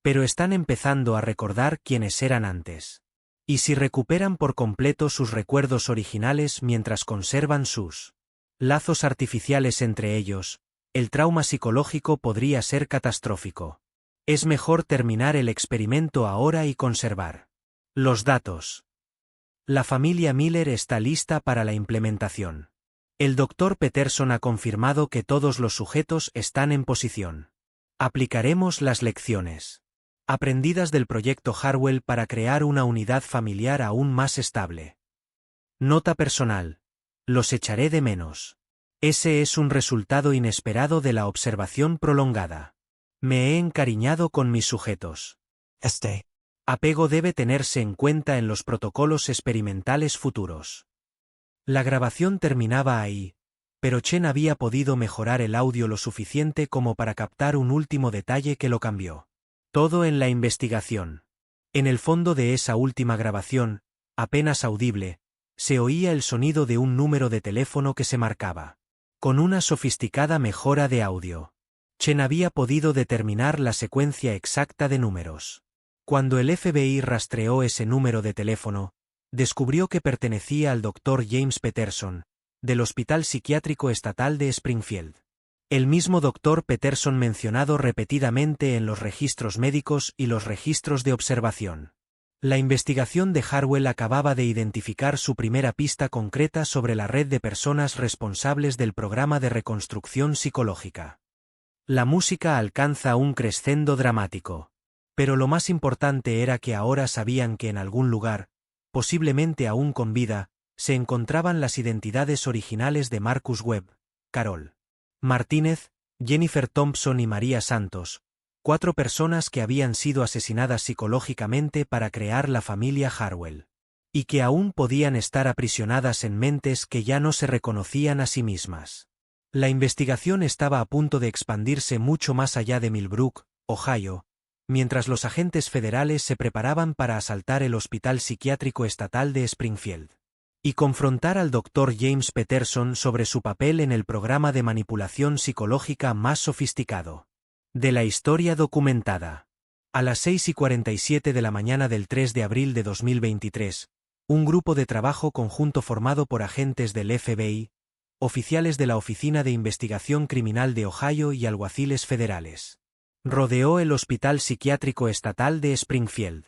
Pero están empezando a recordar quiénes eran antes. ¿Y si recuperan por completo sus recuerdos originales mientras conservan sus Lazos artificiales entre ellos, el trauma psicológico podría ser catastrófico. Es mejor terminar el experimento ahora y conservar los datos. La familia Miller está lista para la implementación. El Dr. Peterson ha confirmado que todos los sujetos están en posición. Aplicaremos las lecciones aprendidas del proyecto Harwell para crear una unidad familiar aún más estable. Nota personal. Los echaré de menos. Ese es un resultado inesperado de la observación prolongada. Me he encariñado con mis sujetos. Este. Apego debe tenerse en cuenta en los protocolos experimentales futuros. La grabación terminaba ahí, pero Chen había podido mejorar el audio lo suficiente como para captar un último detalle que lo cambió. Todo en la investigación. En el fondo de esa última grabación, apenas audible, se oía el sonido de un número de teléfono que se marcaba. Con una sofisticada mejora de audio, Chen había podido determinar la secuencia exacta de números. Cuando el FBI rastreó ese número de teléfono, descubrió que pertenecía al Dr. James Peterson, del Hospital Psiquiátrico Estatal de Springfield. El mismo Dr. Peterson mencionado repetidamente en los registros médicos y los registros de observación. La investigación de Harwell acababa de identificar su primera pista concreta sobre la red de personas responsables del programa de reconstrucción psicológica. La música alcanza un crescendo dramático. Pero lo más importante era que ahora sabían que en algún lugar, posiblemente aún con vida, se encontraban las identidades originales de Marcus Webb, Carol Martínez, Jennifer Thompson y María Santos, 4 personas que habían sido asesinadas psicológicamente para crear la familia Harwell, y que aún podían estar aprisionadas en mentes que ya no se reconocían a sí mismas. La investigación estaba a punto de expandirse mucho más allá de Millbrook, Ohio, mientras los agentes federales se preparaban para asaltar el Hospital Psiquiátrico Estatal de Springfield y confrontar al Dr. James Peterson sobre su papel en el programa de manipulación psicológica más sofisticado de la historia documentada. A las 6:47 de la mañana del 3 de abril de 2023, un grupo de trabajo conjunto formado por agentes del FBI, oficiales de la Oficina de Investigación Criminal de Ohio y alguaciles federales, rodeó el Hospital Psiquiátrico Estatal de Springfield.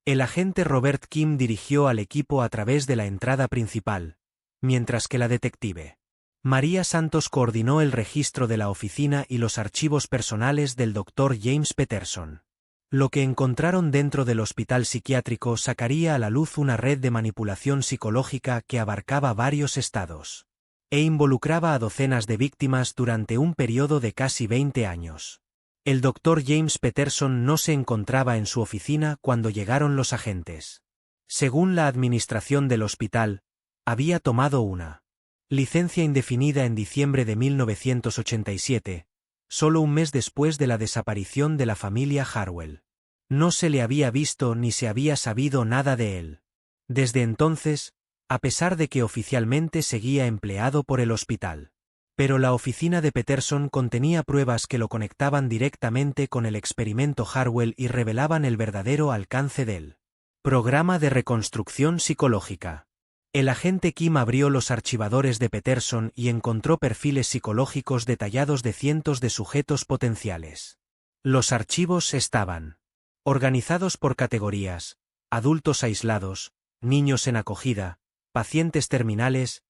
El agente Robert Kim dirigió al equipo a través de la entrada principal, mientras que la detective María Santos coordinó el registro de la oficina y los archivos personales del Dr. James Peterson. Lo que encontraron dentro del hospital psiquiátrico sacaría a la luz una red de manipulación psicológica que abarcaba varios estados e involucraba a docenas de víctimas durante un periodo de casi 20 años. El Dr. James Peterson no se encontraba en su oficina cuando llegaron los agentes. Según la administración del hospital, había tomado una licencia indefinida en diciembre de 1987, solo un mes después de la desaparición de la familia Harwell. No se le había visto ni se había sabido nada de él desde entonces, a pesar de que oficialmente seguía empleado por el hospital. Pero la oficina de Peterson contenía pruebas que lo conectaban directamente con el experimento Harwell y revelaban el verdadero alcance del programa de reconstrucción psicológica. El agente Kim abrió los archivadores de Peterson y encontró perfiles psicológicos detallados de cientos de sujetos potenciales. Los archivos estaban organizados por categorías: adultos aislados, niños en acogida, pacientes terminales,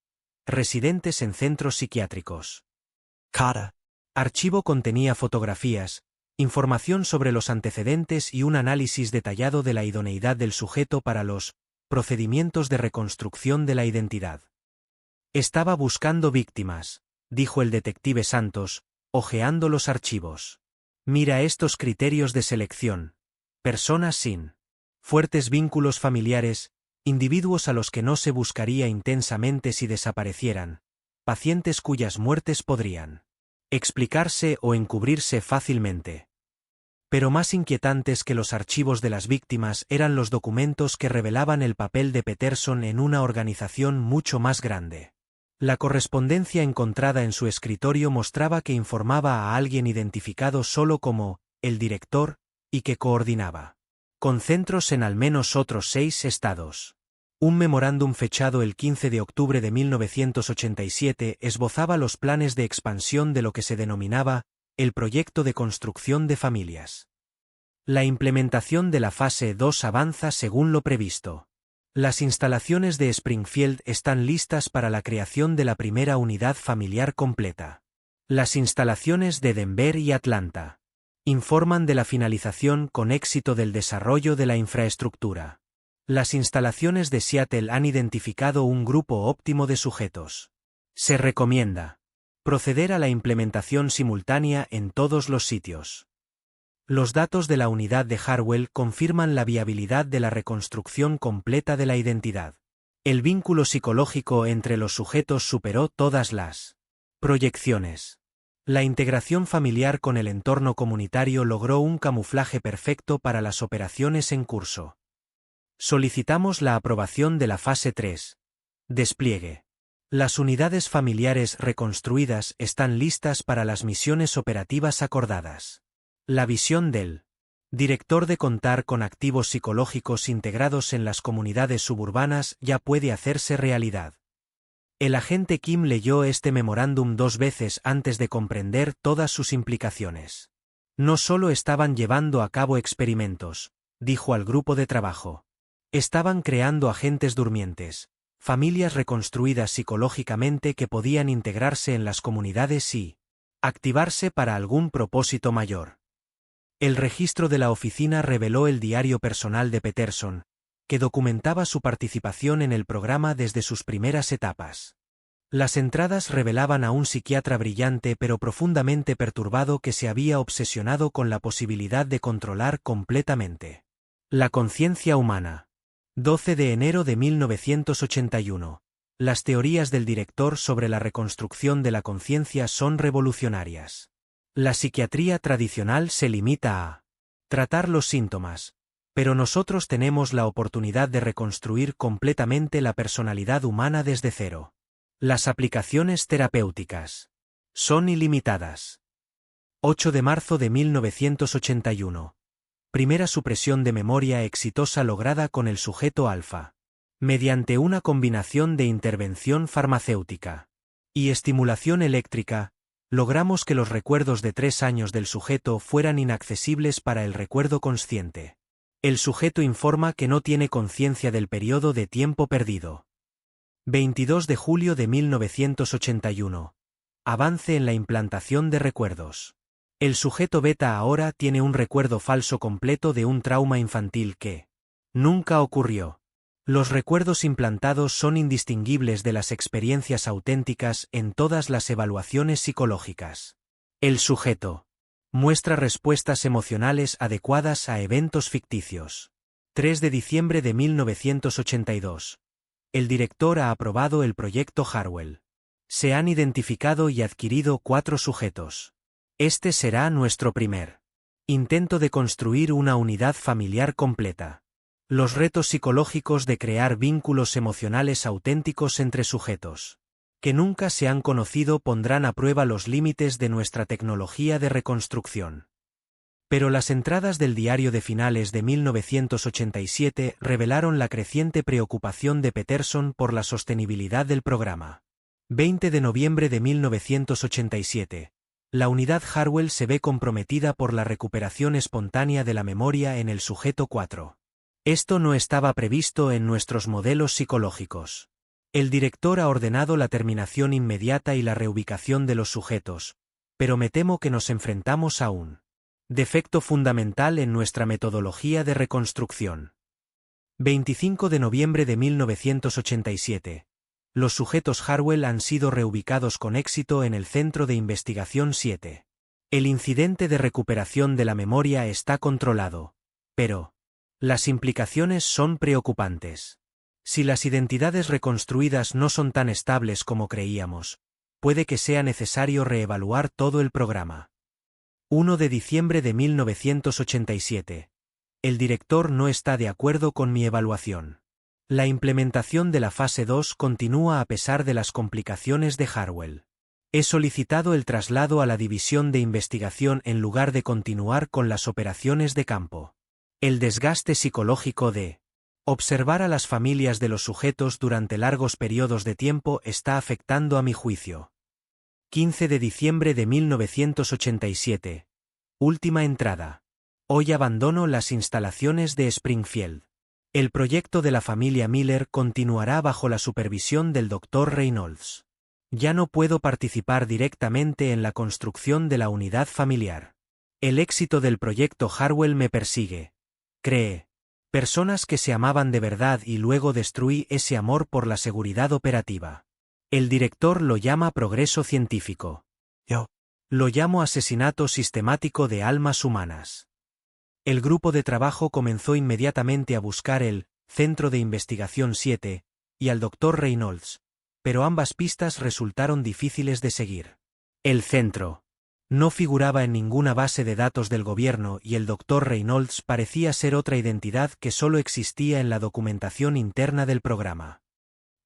residentes en centros psiquiátricos. Cada Archivo contenía fotografías, información sobre los antecedentes y un análisis detallado de la idoneidad del sujeto para los procedimientos de reconstrucción de la identidad. Estaba buscando víctimas, dijo el detective Santos, hojeando los archivos. Mira estos criterios de selección: personas sin fuertes vínculos familiares, individuos a los que no se buscaría intensamente si desaparecieran, pacientes cuyas muertes podrían explicarse o encubrirse fácilmente. Pero más inquietantes que los archivos de las víctimas eran los documentos que revelaban el papel de Peterson en una organización mucho más grande. La correspondencia encontrada en su escritorio mostraba que informaba a alguien identificado solo como el director y que coordinaba con centros en al menos otros 6 estados. Un memorándum fechado el 15 de octubre de 1987 esbozaba los planes de expansión de lo que se denominaba el proyecto de construcción de familias. La implementación de la fase 2 avanza según lo previsto. Las instalaciones de Springfield están listas para la creación de la primera unidad familiar completa. Las instalaciones de Denver y Atlanta informan de la finalización con éxito del desarrollo de la infraestructura. Las instalaciones de Seattle han identificado un grupo óptimo de sujetos. Se recomienda proceder a la implementación simultánea en todos los sitios. Los datos de la unidad de Harwell confirman la viabilidad de la reconstrucción completa de la identidad. El vínculo psicológico entre los sujetos superó todas las proyecciones. La integración familiar con el entorno comunitario logró un camuflaje perfecto para las operaciones en curso. Solicitamos la aprobación de la fase 3. Despliegue. Las unidades familiares reconstruidas están listas para las misiones operativas acordadas. La visión del director de contar con activos psicológicos integrados en las comunidades suburbanas ya puede hacerse realidad. El agente Kim leyó este memorándum 2 veces antes de comprender todas sus implicaciones. No solo estaban llevando a cabo experimentos, dijo al grupo de trabajo. Estaban creando agentes durmientes, familias reconstruidas psicológicamente que podían integrarse en las comunidades y activarse para algún propósito mayor. El registro de la oficina reveló el diario personal de Peterson, que documentaba su participación en el programa desde sus primeras etapas. Las entradas revelaban a un psiquiatra brillante pero profundamente perturbado que se había obsesionado con la posibilidad de controlar completamente la conciencia humana. 12 de enero de 1981. Las teorías del director sobre la reconstrucción de la conciencia son revolucionarias. La psiquiatría tradicional se limita a tratar los síntomas, pero nosotros tenemos la oportunidad de reconstruir completamente la personalidad humana desde cero. Las aplicaciones terapéuticas son ilimitadas. 8 de marzo de 1981. Primera supresión de memoria exitosa lograda con el sujeto alfa. Mediante una combinación de intervención farmacéutica y estimulación eléctrica, logramos que los recuerdos de 3 años del sujeto fueran inaccesibles para el recuerdo consciente. El sujeto informa que no tiene conciencia del periodo de tiempo perdido. 22 de julio de 1981. Avance en la implantación de recuerdos. El sujeto beta ahora tiene un recuerdo falso completo de un trauma infantil que nunca ocurrió. Los recuerdos implantados son indistinguibles de las experiencias auténticas en todas las evaluaciones psicológicas. El sujeto muestra respuestas emocionales adecuadas a eventos ficticios. 3 de diciembre de 1982. El director ha aprobado el proyecto Harwell. Se han identificado y adquirido 4 sujetos. Este será nuestro primer intento de construir una unidad familiar completa. Los retos psicológicos de crear vínculos emocionales auténticos entre sujetos que nunca se han conocido pondrán a prueba los límites de nuestra tecnología de reconstrucción. Pero las entradas del diario de finales de 1987 revelaron la creciente preocupación de Peterson por la sostenibilidad del programa. 20 de noviembre de 1987. La unidad Harwell se ve comprometida por la recuperación espontánea de la memoria en el sujeto 4. Esto no estaba previsto en nuestros modelos psicológicos. El director ha ordenado la terminación inmediata y la reubicación de los sujetos, pero me temo que nos enfrentamos a un defecto fundamental en nuestra metodología de reconstrucción. 25 de noviembre de 1987. Los sujetos Harwell han sido reubicados con éxito en el Centro de Investigación 7. El incidente de recuperación de la memoria está controlado, pero las implicaciones son preocupantes. Si las identidades reconstruidas no son tan estables como creíamos, puede que sea necesario reevaluar todo el programa. 1 de diciembre de 1987. El director no está de acuerdo con mi evaluación. La implementación de la fase 2 continúa a pesar de las complicaciones de Harwell. He solicitado el traslado a la división de investigación en lugar de continuar con las operaciones de campo. El desgaste psicológico de Observar a las familias de los sujetos durante largos periodos de tiempo está afectando a mi juicio. 15 de diciembre de 1987. Última entrada. Hoy abandono las instalaciones de Springfield. El proyecto de la familia Miller continuará bajo la supervisión del Dr. Reynolds. Ya no puedo participar directamente en la construcción de la unidad familiar. El éxito del proyecto Harwell me persigue. Cree. Personas que se amaban de verdad y luego destruí ese amor por la seguridad operativa. El director lo llama progreso científico. Yo Lo llamo asesinato sistemático de almas humanas. El grupo de trabajo comenzó inmediatamente a buscar el Centro de Investigación 7 y al Dr. Reynolds, pero ambas pistas resultaron difíciles de seguir. El centro no figuraba en ninguna base de datos del gobierno y el Dr. Reynolds parecía ser otra identidad que solo existía en la documentación interna del programa.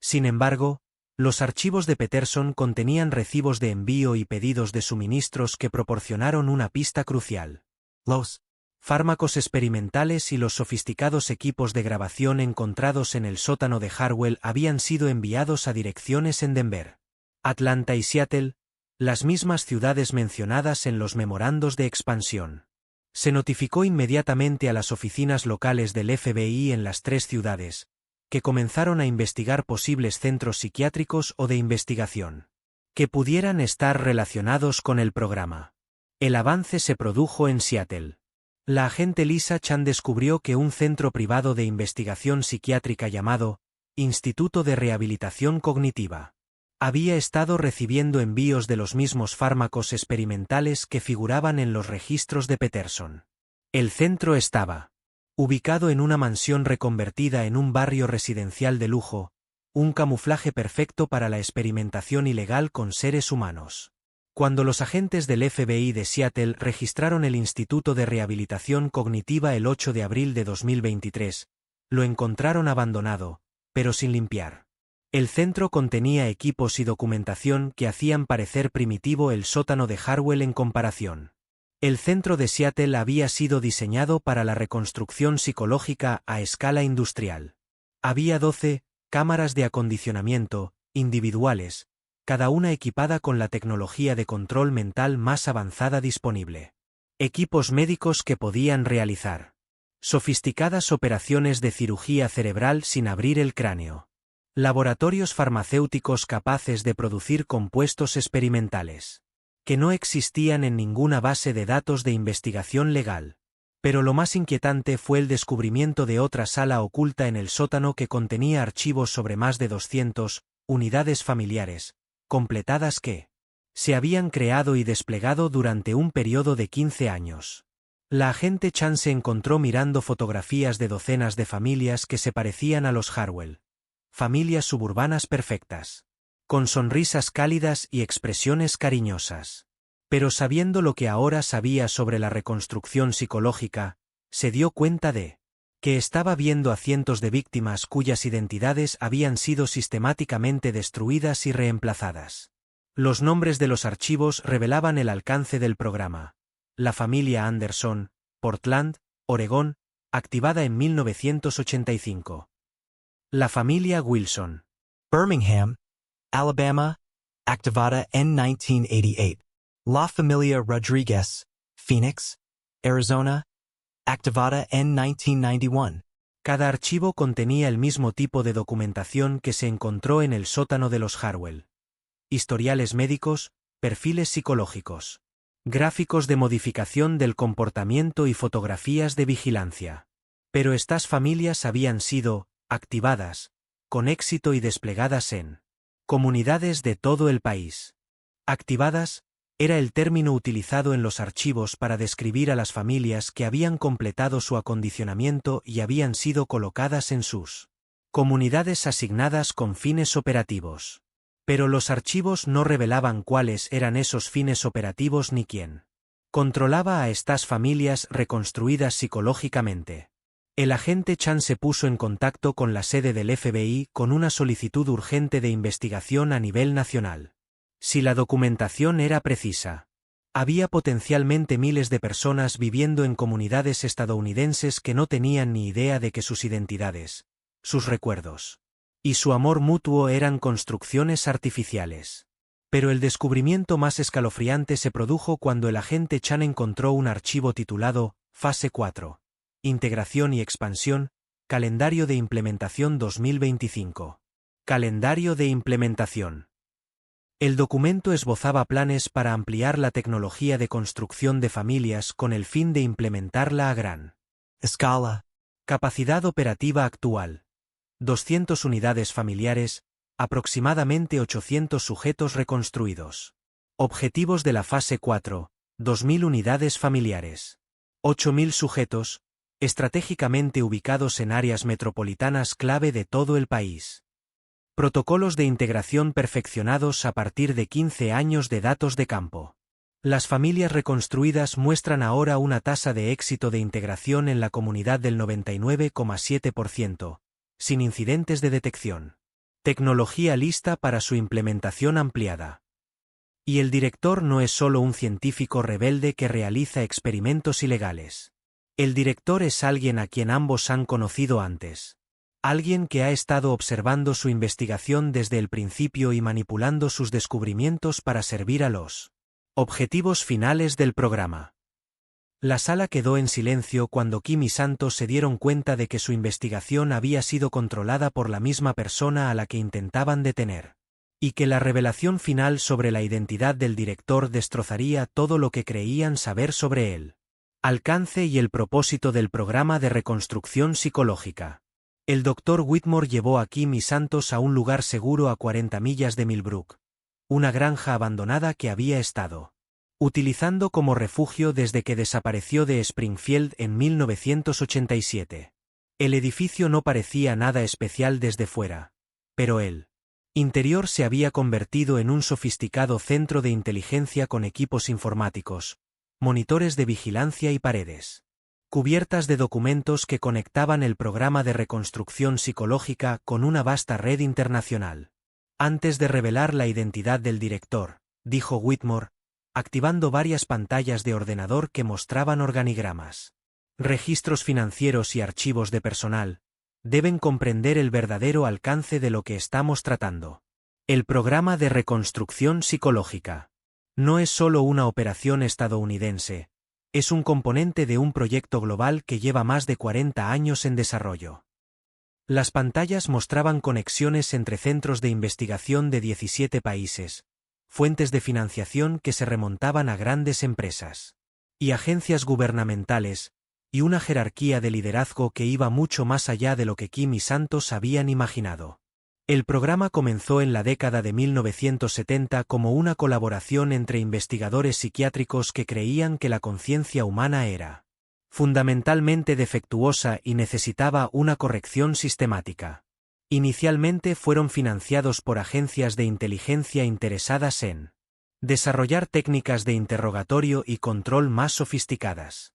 Sin embargo, los archivos de Peterson contenían recibos de envío y pedidos de suministros que proporcionaron una pista crucial. los Fármacos experimentales y los sofisticados equipos de grabación encontrados en el sótano de Harwell habían sido enviados a direcciones en Denver, Atlanta y Seattle, las mismas ciudades mencionadas en los memorandos de expansión. Se notificó inmediatamente a las oficinas locales del FBI en las tres ciudades, que comenzaron a investigar posibles centros psiquiátricos o de investigación que pudieran estar relacionados con el programa. El avance se produjo en Seattle. La agente Lisa Chan descubrió que un centro privado de investigación psiquiátrica llamado Instituto de Rehabilitación Cognitiva había estado recibiendo envíos de los mismos fármacos experimentales que figuraban en los registros de Peterson. El centro estaba ubicado en una mansión reconvertida en un barrio residencial de lujo, un camuflaje perfecto para la experimentación ilegal con seres humanos. Cuando los agentes del FBI de Seattle registraron el Instituto de Rehabilitación Cognitiva el 8 de abril de 2023, lo encontraron abandonado, pero sin limpiar. El centro contenía equipos y documentación que hacían parecer primitivo el sótano de Harwell en comparación. El centro de Seattle había sido diseñado para la reconstrucción psicológica a escala industrial. Había 12 cámaras de acondicionamiento, individuales, cada una equipada con la tecnología de control mental más avanzada disponible. Equipos médicos que podían realizar sofisticadas operaciones de cirugía cerebral sin abrir el cráneo. Laboratorios farmacéuticos capaces de producir compuestos experimentales que no existían en ninguna base de datos de investigación legal. Pero lo más inquietante fue el descubrimiento de otra sala oculta en el sótano que contenía archivos sobre más de 200 unidades familiares, completadas que se habían creado y desplegado durante un periodo de 15 años. La agente Chan se encontró mirando fotografías de docenas de familias que se parecían a los Harwell. Familias suburbanas perfectas, con sonrisas cálidas y expresiones cariñosas. Pero sabiendo lo que ahora sabía sobre la reconstrucción psicológica, se dio cuenta de que estaba viendo a cientos de víctimas cuyas identidades habían sido sistemáticamente destruidas y reemplazadas. Los nombres de los archivos revelaban el alcance del programa. La familia Anderson, Portland, Oregón, activada en 1985. La familia Wilson, Birmingham, Alabama, activada en 1988. La familia Rodríguez, Phoenix, Arizona, activada en 1991. Cada archivo contenía el mismo tipo de documentación que se encontró en el sótano de los Harwell. Historiales médicos, perfiles psicológicos, gráficos de modificación del comportamiento y fotografías de vigilancia. Pero estas familias habían sido activadas, con éxito y desplegadas en comunidades de todo el país. Activadas era el término utilizado en los archivos para describir a las familias que habían completado su acondicionamiento y habían sido colocadas en sus comunidades asignadas con fines operativos. Pero los archivos no revelaban cuáles eran esos fines operativos ni quién controlaba a estas familias reconstruidas psicológicamente. El agente Chan se puso en contacto con la sede del FBI con una solicitud urgente de investigación a nivel nacional. Si la documentación era precisa, Había potencialmente miles de personas viviendo en comunidades estadounidenses que no tenían ni idea de que sus identidades, sus recuerdos y su amor mutuo eran construcciones artificiales. Pero el descubrimiento más escalofriante se produjo cuando el agente Chan encontró un archivo titulado Fase 4. Integración y expansión, Calendario de Implementación 2025. Calendario de implementación. El documento esbozaba planes para ampliar la tecnología de construcción de familias con el fin de implementarla a gran escala. Capacidad operativa actual: 200 unidades familiares, aproximadamente 800 sujetos reconstruidos. Objetivos de la fase 4, 2.000 unidades familiares. 8.000 sujetos, estratégicamente ubicados en áreas metropolitanas clave de todo el país. Protocolos de integración perfeccionados a partir de 15 años de datos de campo. Las familias reconstruidas muestran ahora una tasa de éxito de integración en la comunidad del 99,7%, sin incidentes de detección. Tecnología lista para su implementación ampliada. Y el director no es solo un científico rebelde que realiza experimentos ilegales. El director es alguien a quien ambos han conocido antes. Alguien que ha estado observando su investigación desde el principio y manipulando sus descubrimientos para servir a los objetivos finales del programa. La sala quedó en silencio cuando Kim y Santos se dieron cuenta de que su investigación había sido controlada por la misma persona a la que intentaban detener. Y que la revelación final sobre la identidad del director destrozaría todo lo que creían saber sobre él. Alcance y el propósito del programa de reconstrucción psicológica. El Dr. Whitmore llevó a Kim y Santos a un lugar seguro a 40 millas de Millbrook, una granja abandonada que había estado utilizando como refugio desde que desapareció de Springfield en 1987. El edificio no parecía nada especial desde fuera, pero el interior se había convertido en un sofisticado centro de inteligencia con equipos informáticos, monitores de vigilancia y paredes cubiertas de documentos que conectaban el programa de reconstrucción psicológica con una vasta red internacional. Antes de revelar la identidad del director, dijo Whitmore, activando varias pantallas de ordenador que mostraban organigramas, registros financieros y archivos de personal, deben comprender el verdadero alcance de lo que estamos tratando. El programa de reconstrucción psicológica no es solo una operación estadounidense, es un componente de un proyecto global que lleva más de 40 años en desarrollo. Las pantallas mostraban conexiones entre centros de investigación de 17 países, fuentes de financiación que se remontaban a grandes empresas y agencias gubernamentales, y una jerarquía de liderazgo que iba mucho más allá de lo que Kim y Santos habían imaginado. El programa comenzó en la década de 1970 como una colaboración entre investigadores psiquiátricos que creían que la conciencia humana era fundamentalmente defectuosa y necesitaba una corrección sistemática. Inicialmente fueron financiados por agencias de inteligencia interesadas en desarrollar técnicas de interrogatorio y control más sofisticadas.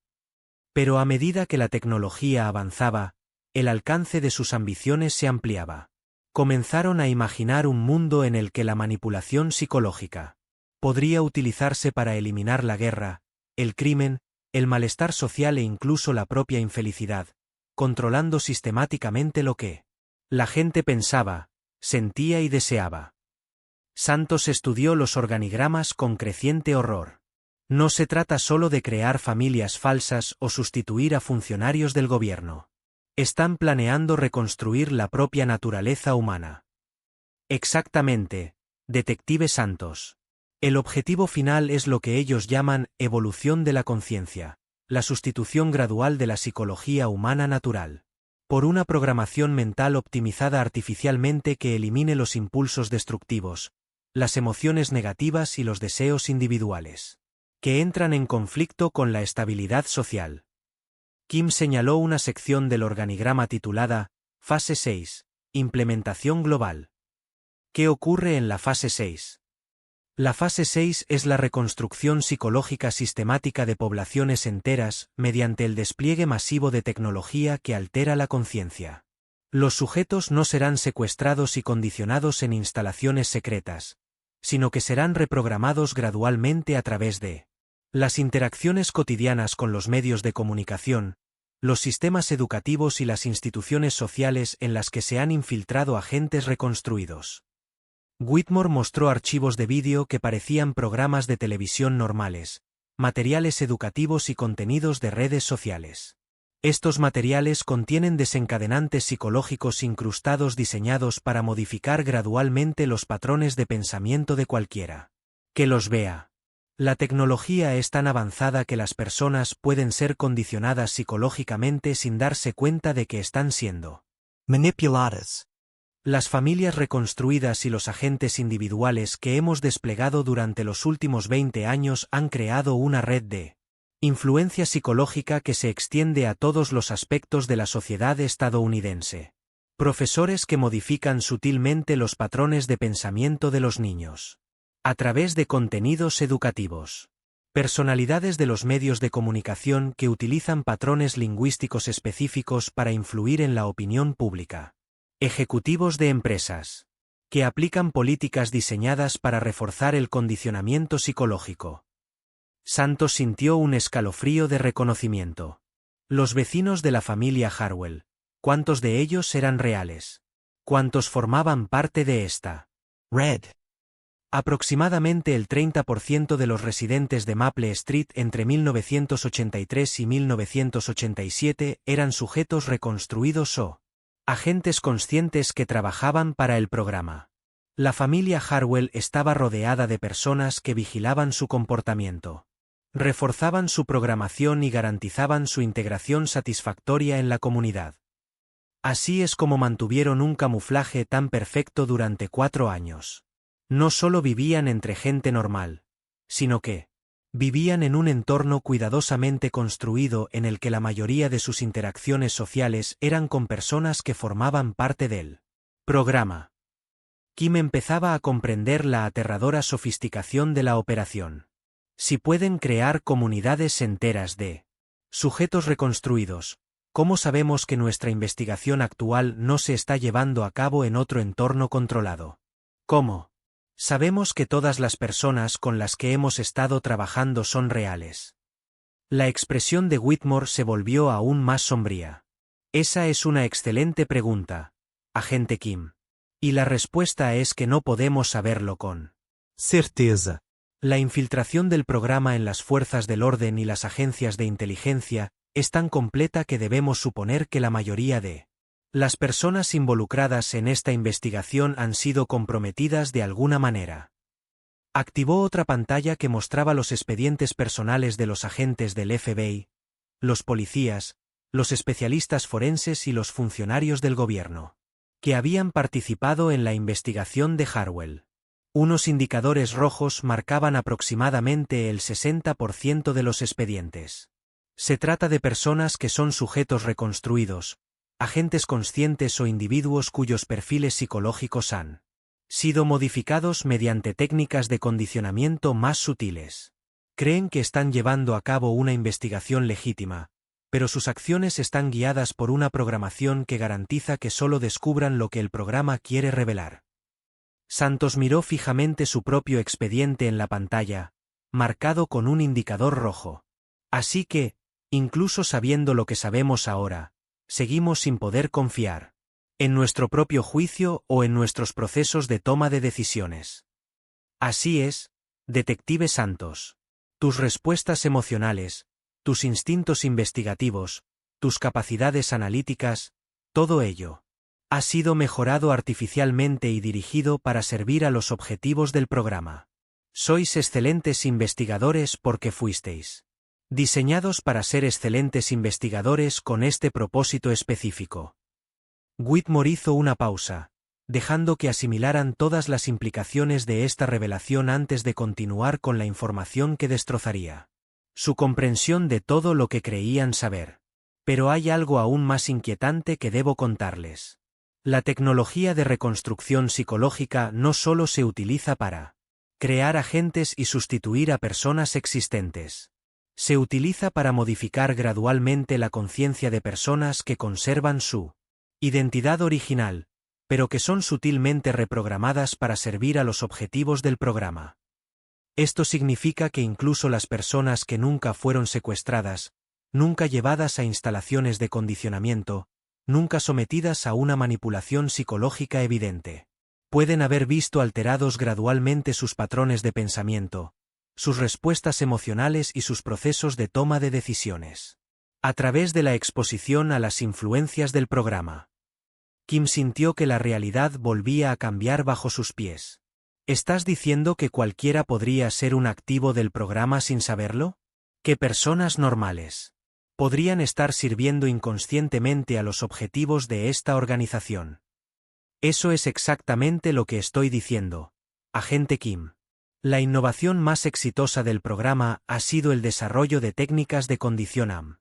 Pero a medida que la tecnología avanzaba, el alcance de sus ambiciones se ampliaba. Comenzaron a imaginar un mundo en el que la manipulación psicológica podría utilizarse para eliminar la guerra, el crimen, el malestar social e incluso la propia infelicidad, controlando sistemáticamente lo que la gente pensaba, sentía y deseaba. Santos estudió los organigramas con creciente horror. No se trata solo de crear familias falsas o sustituir a funcionarios del gobierno. Están planeando reconstruir la propia naturaleza humana. Exactamente, detective Santos. El objetivo final es lo que ellos llaman evolución de la conciencia, la sustitución gradual de la psicología humana natural por una programación mental optimizada artificialmente que elimine los impulsos destructivos, las emociones negativas y los deseos individuales, que entran en conflicto con la estabilidad social. Kim señaló una sección del organigrama titulada Fase 6, Implementación Global. ¿Qué ocurre en la fase 6? La fase 6 es la reconstrucción psicológica sistemática de poblaciones enteras mediante el despliegue masivo de tecnología que altera la conciencia. Los sujetos no serán secuestrados y condicionados en instalaciones secretas, sino que serán reprogramados gradualmente a través de Las interacciones cotidianas con los medios de comunicación, los sistemas educativos y las instituciones sociales en las que se han infiltrado agentes reconstruidos. Whitmore mostró archivos de vídeo que parecían programas de televisión normales, materiales educativos y contenidos de redes sociales. Estos materiales contienen desencadenantes psicológicos incrustados diseñados para modificar gradualmente los patrones de pensamiento de cualquiera que los vea. La tecnología es tan avanzada que las personas pueden ser condicionadas psicológicamente sin darse cuenta de que están siendo manipuladas. Las familias reconstruidas y los agentes individuales que hemos desplegado durante los últimos 20 años han creado una red de influencia psicológica que se extiende a todos los aspectos de la sociedad estadounidense. Profesores que modifican sutilmente los patrones de pensamiento de los niños a través de contenidos educativos. Personalidades de los medios de comunicación que utilizan patrones lingüísticos específicos para influir en la opinión pública. Ejecutivos de empresas que aplican políticas diseñadas para reforzar el condicionamiento psicológico. Santos sintió un escalofrío de reconocimiento. Los vecinos de la familia Harwell, ¿cuántos de ellos eran reales? ¿Cuántos formaban parte de esta red? Aproximadamente el 30% de los residentes de Maple Street entre 1983 y 1987 eran sujetos reconstruidos o agentes conscientes que trabajaban para el programa. La familia Harwell estaba rodeada de personas que vigilaban su comportamiento, reforzaban su programación y garantizaban su integración satisfactoria en la comunidad. Así es como mantuvieron un camuflaje tan perfecto durante 4 años. No solo vivían entre gente normal, sino que vivían en un entorno cuidadosamente construido en el que la mayoría de sus interacciones sociales eran con personas que formaban parte del programa. Kim empezaba a comprender la aterradora sofisticación de la operación. Si pueden crear comunidades enteras de sujetos reconstruidos, ¿cómo sabemos que nuestra investigación actual no se está llevando a cabo en otro entorno controlado? ¿Cómo sabemos que todas las personas con las que hemos estado trabajando son reales? La expresión de Whitmore se volvió aún más sombría. Esa es una excelente pregunta, agente Kim. Y la respuesta es que no podemos saberlo con certeza. La infiltración del programa en las fuerzas del orden y las agencias de inteligencia es tan completa que debemos suponer que la mayoría de las personas involucradas en esta investigación han sido comprometidas de alguna manera. Activó otra pantalla que mostraba los expedientes personales de los agentes del FBI, los policías, los especialistas forenses y los funcionarios del gobierno que habían participado en la investigación de Harwell. Unos indicadores rojos marcaban aproximadamente el 60% de los expedientes. Se trata de personas que son sujetos reconstruidos, agentes conscientes o individuos cuyos perfiles psicológicos han sido modificados mediante técnicas de condicionamiento más sutiles. Creen que están llevando a cabo una investigación legítima, pero sus acciones están guiadas por una programación que garantiza que solo descubran lo que el programa quiere revelar. Santos miró fijamente su propio expediente en la pantalla, marcado con un indicador rojo. Así que, incluso sabiendo lo que sabemos ahora, seguimos sin poder confiar en nuestro propio juicio o en nuestros procesos de toma de decisiones. Así es, detective Santos. Tus respuestas emocionales, tus instintos investigativos, tus capacidades analíticas, todo ello ha sido mejorado artificialmente y dirigido para servir a los objetivos del programa. Sois excelentes investigadores porque fuisteis diseñados para ser excelentes investigadores con este propósito específico. Whitmore hizo una pausa, dejando que asimilaran todas las implicaciones de esta revelación antes de continuar con la información que destrozaría su comprensión de todo lo que creían saber. Pero hay algo aún más inquietante que debo contarles. La tecnología de reconstrucción psicológica no solo se utiliza para crear agentes y sustituir a personas existentes. Se utiliza para modificar gradualmente la conciencia de personas que conservan su identidad original, pero que son sutilmente reprogramadas para servir a los objetivos del programa. Esto significa que incluso las personas que nunca fueron secuestradas, nunca llevadas a instalaciones de condicionamiento, nunca sometidas a una manipulación psicológica evidente, pueden haber visto alterados gradualmente sus patrones de pensamiento, sus respuestas emocionales y sus procesos de toma de decisiones. A través de la exposición a las influencias del programa, Kim sintió que la realidad volvía a cambiar bajo sus pies. ¿Estás diciendo que cualquiera podría ser un activo del programa sin saberlo? ¿Que personas normales podrían estar sirviendo inconscientemente a los objetivos de esta organización? Eso es exactamente lo que estoy diciendo, agente Kim. La innovación más exitosa del programa ha sido el desarrollo de técnicas de condición AM.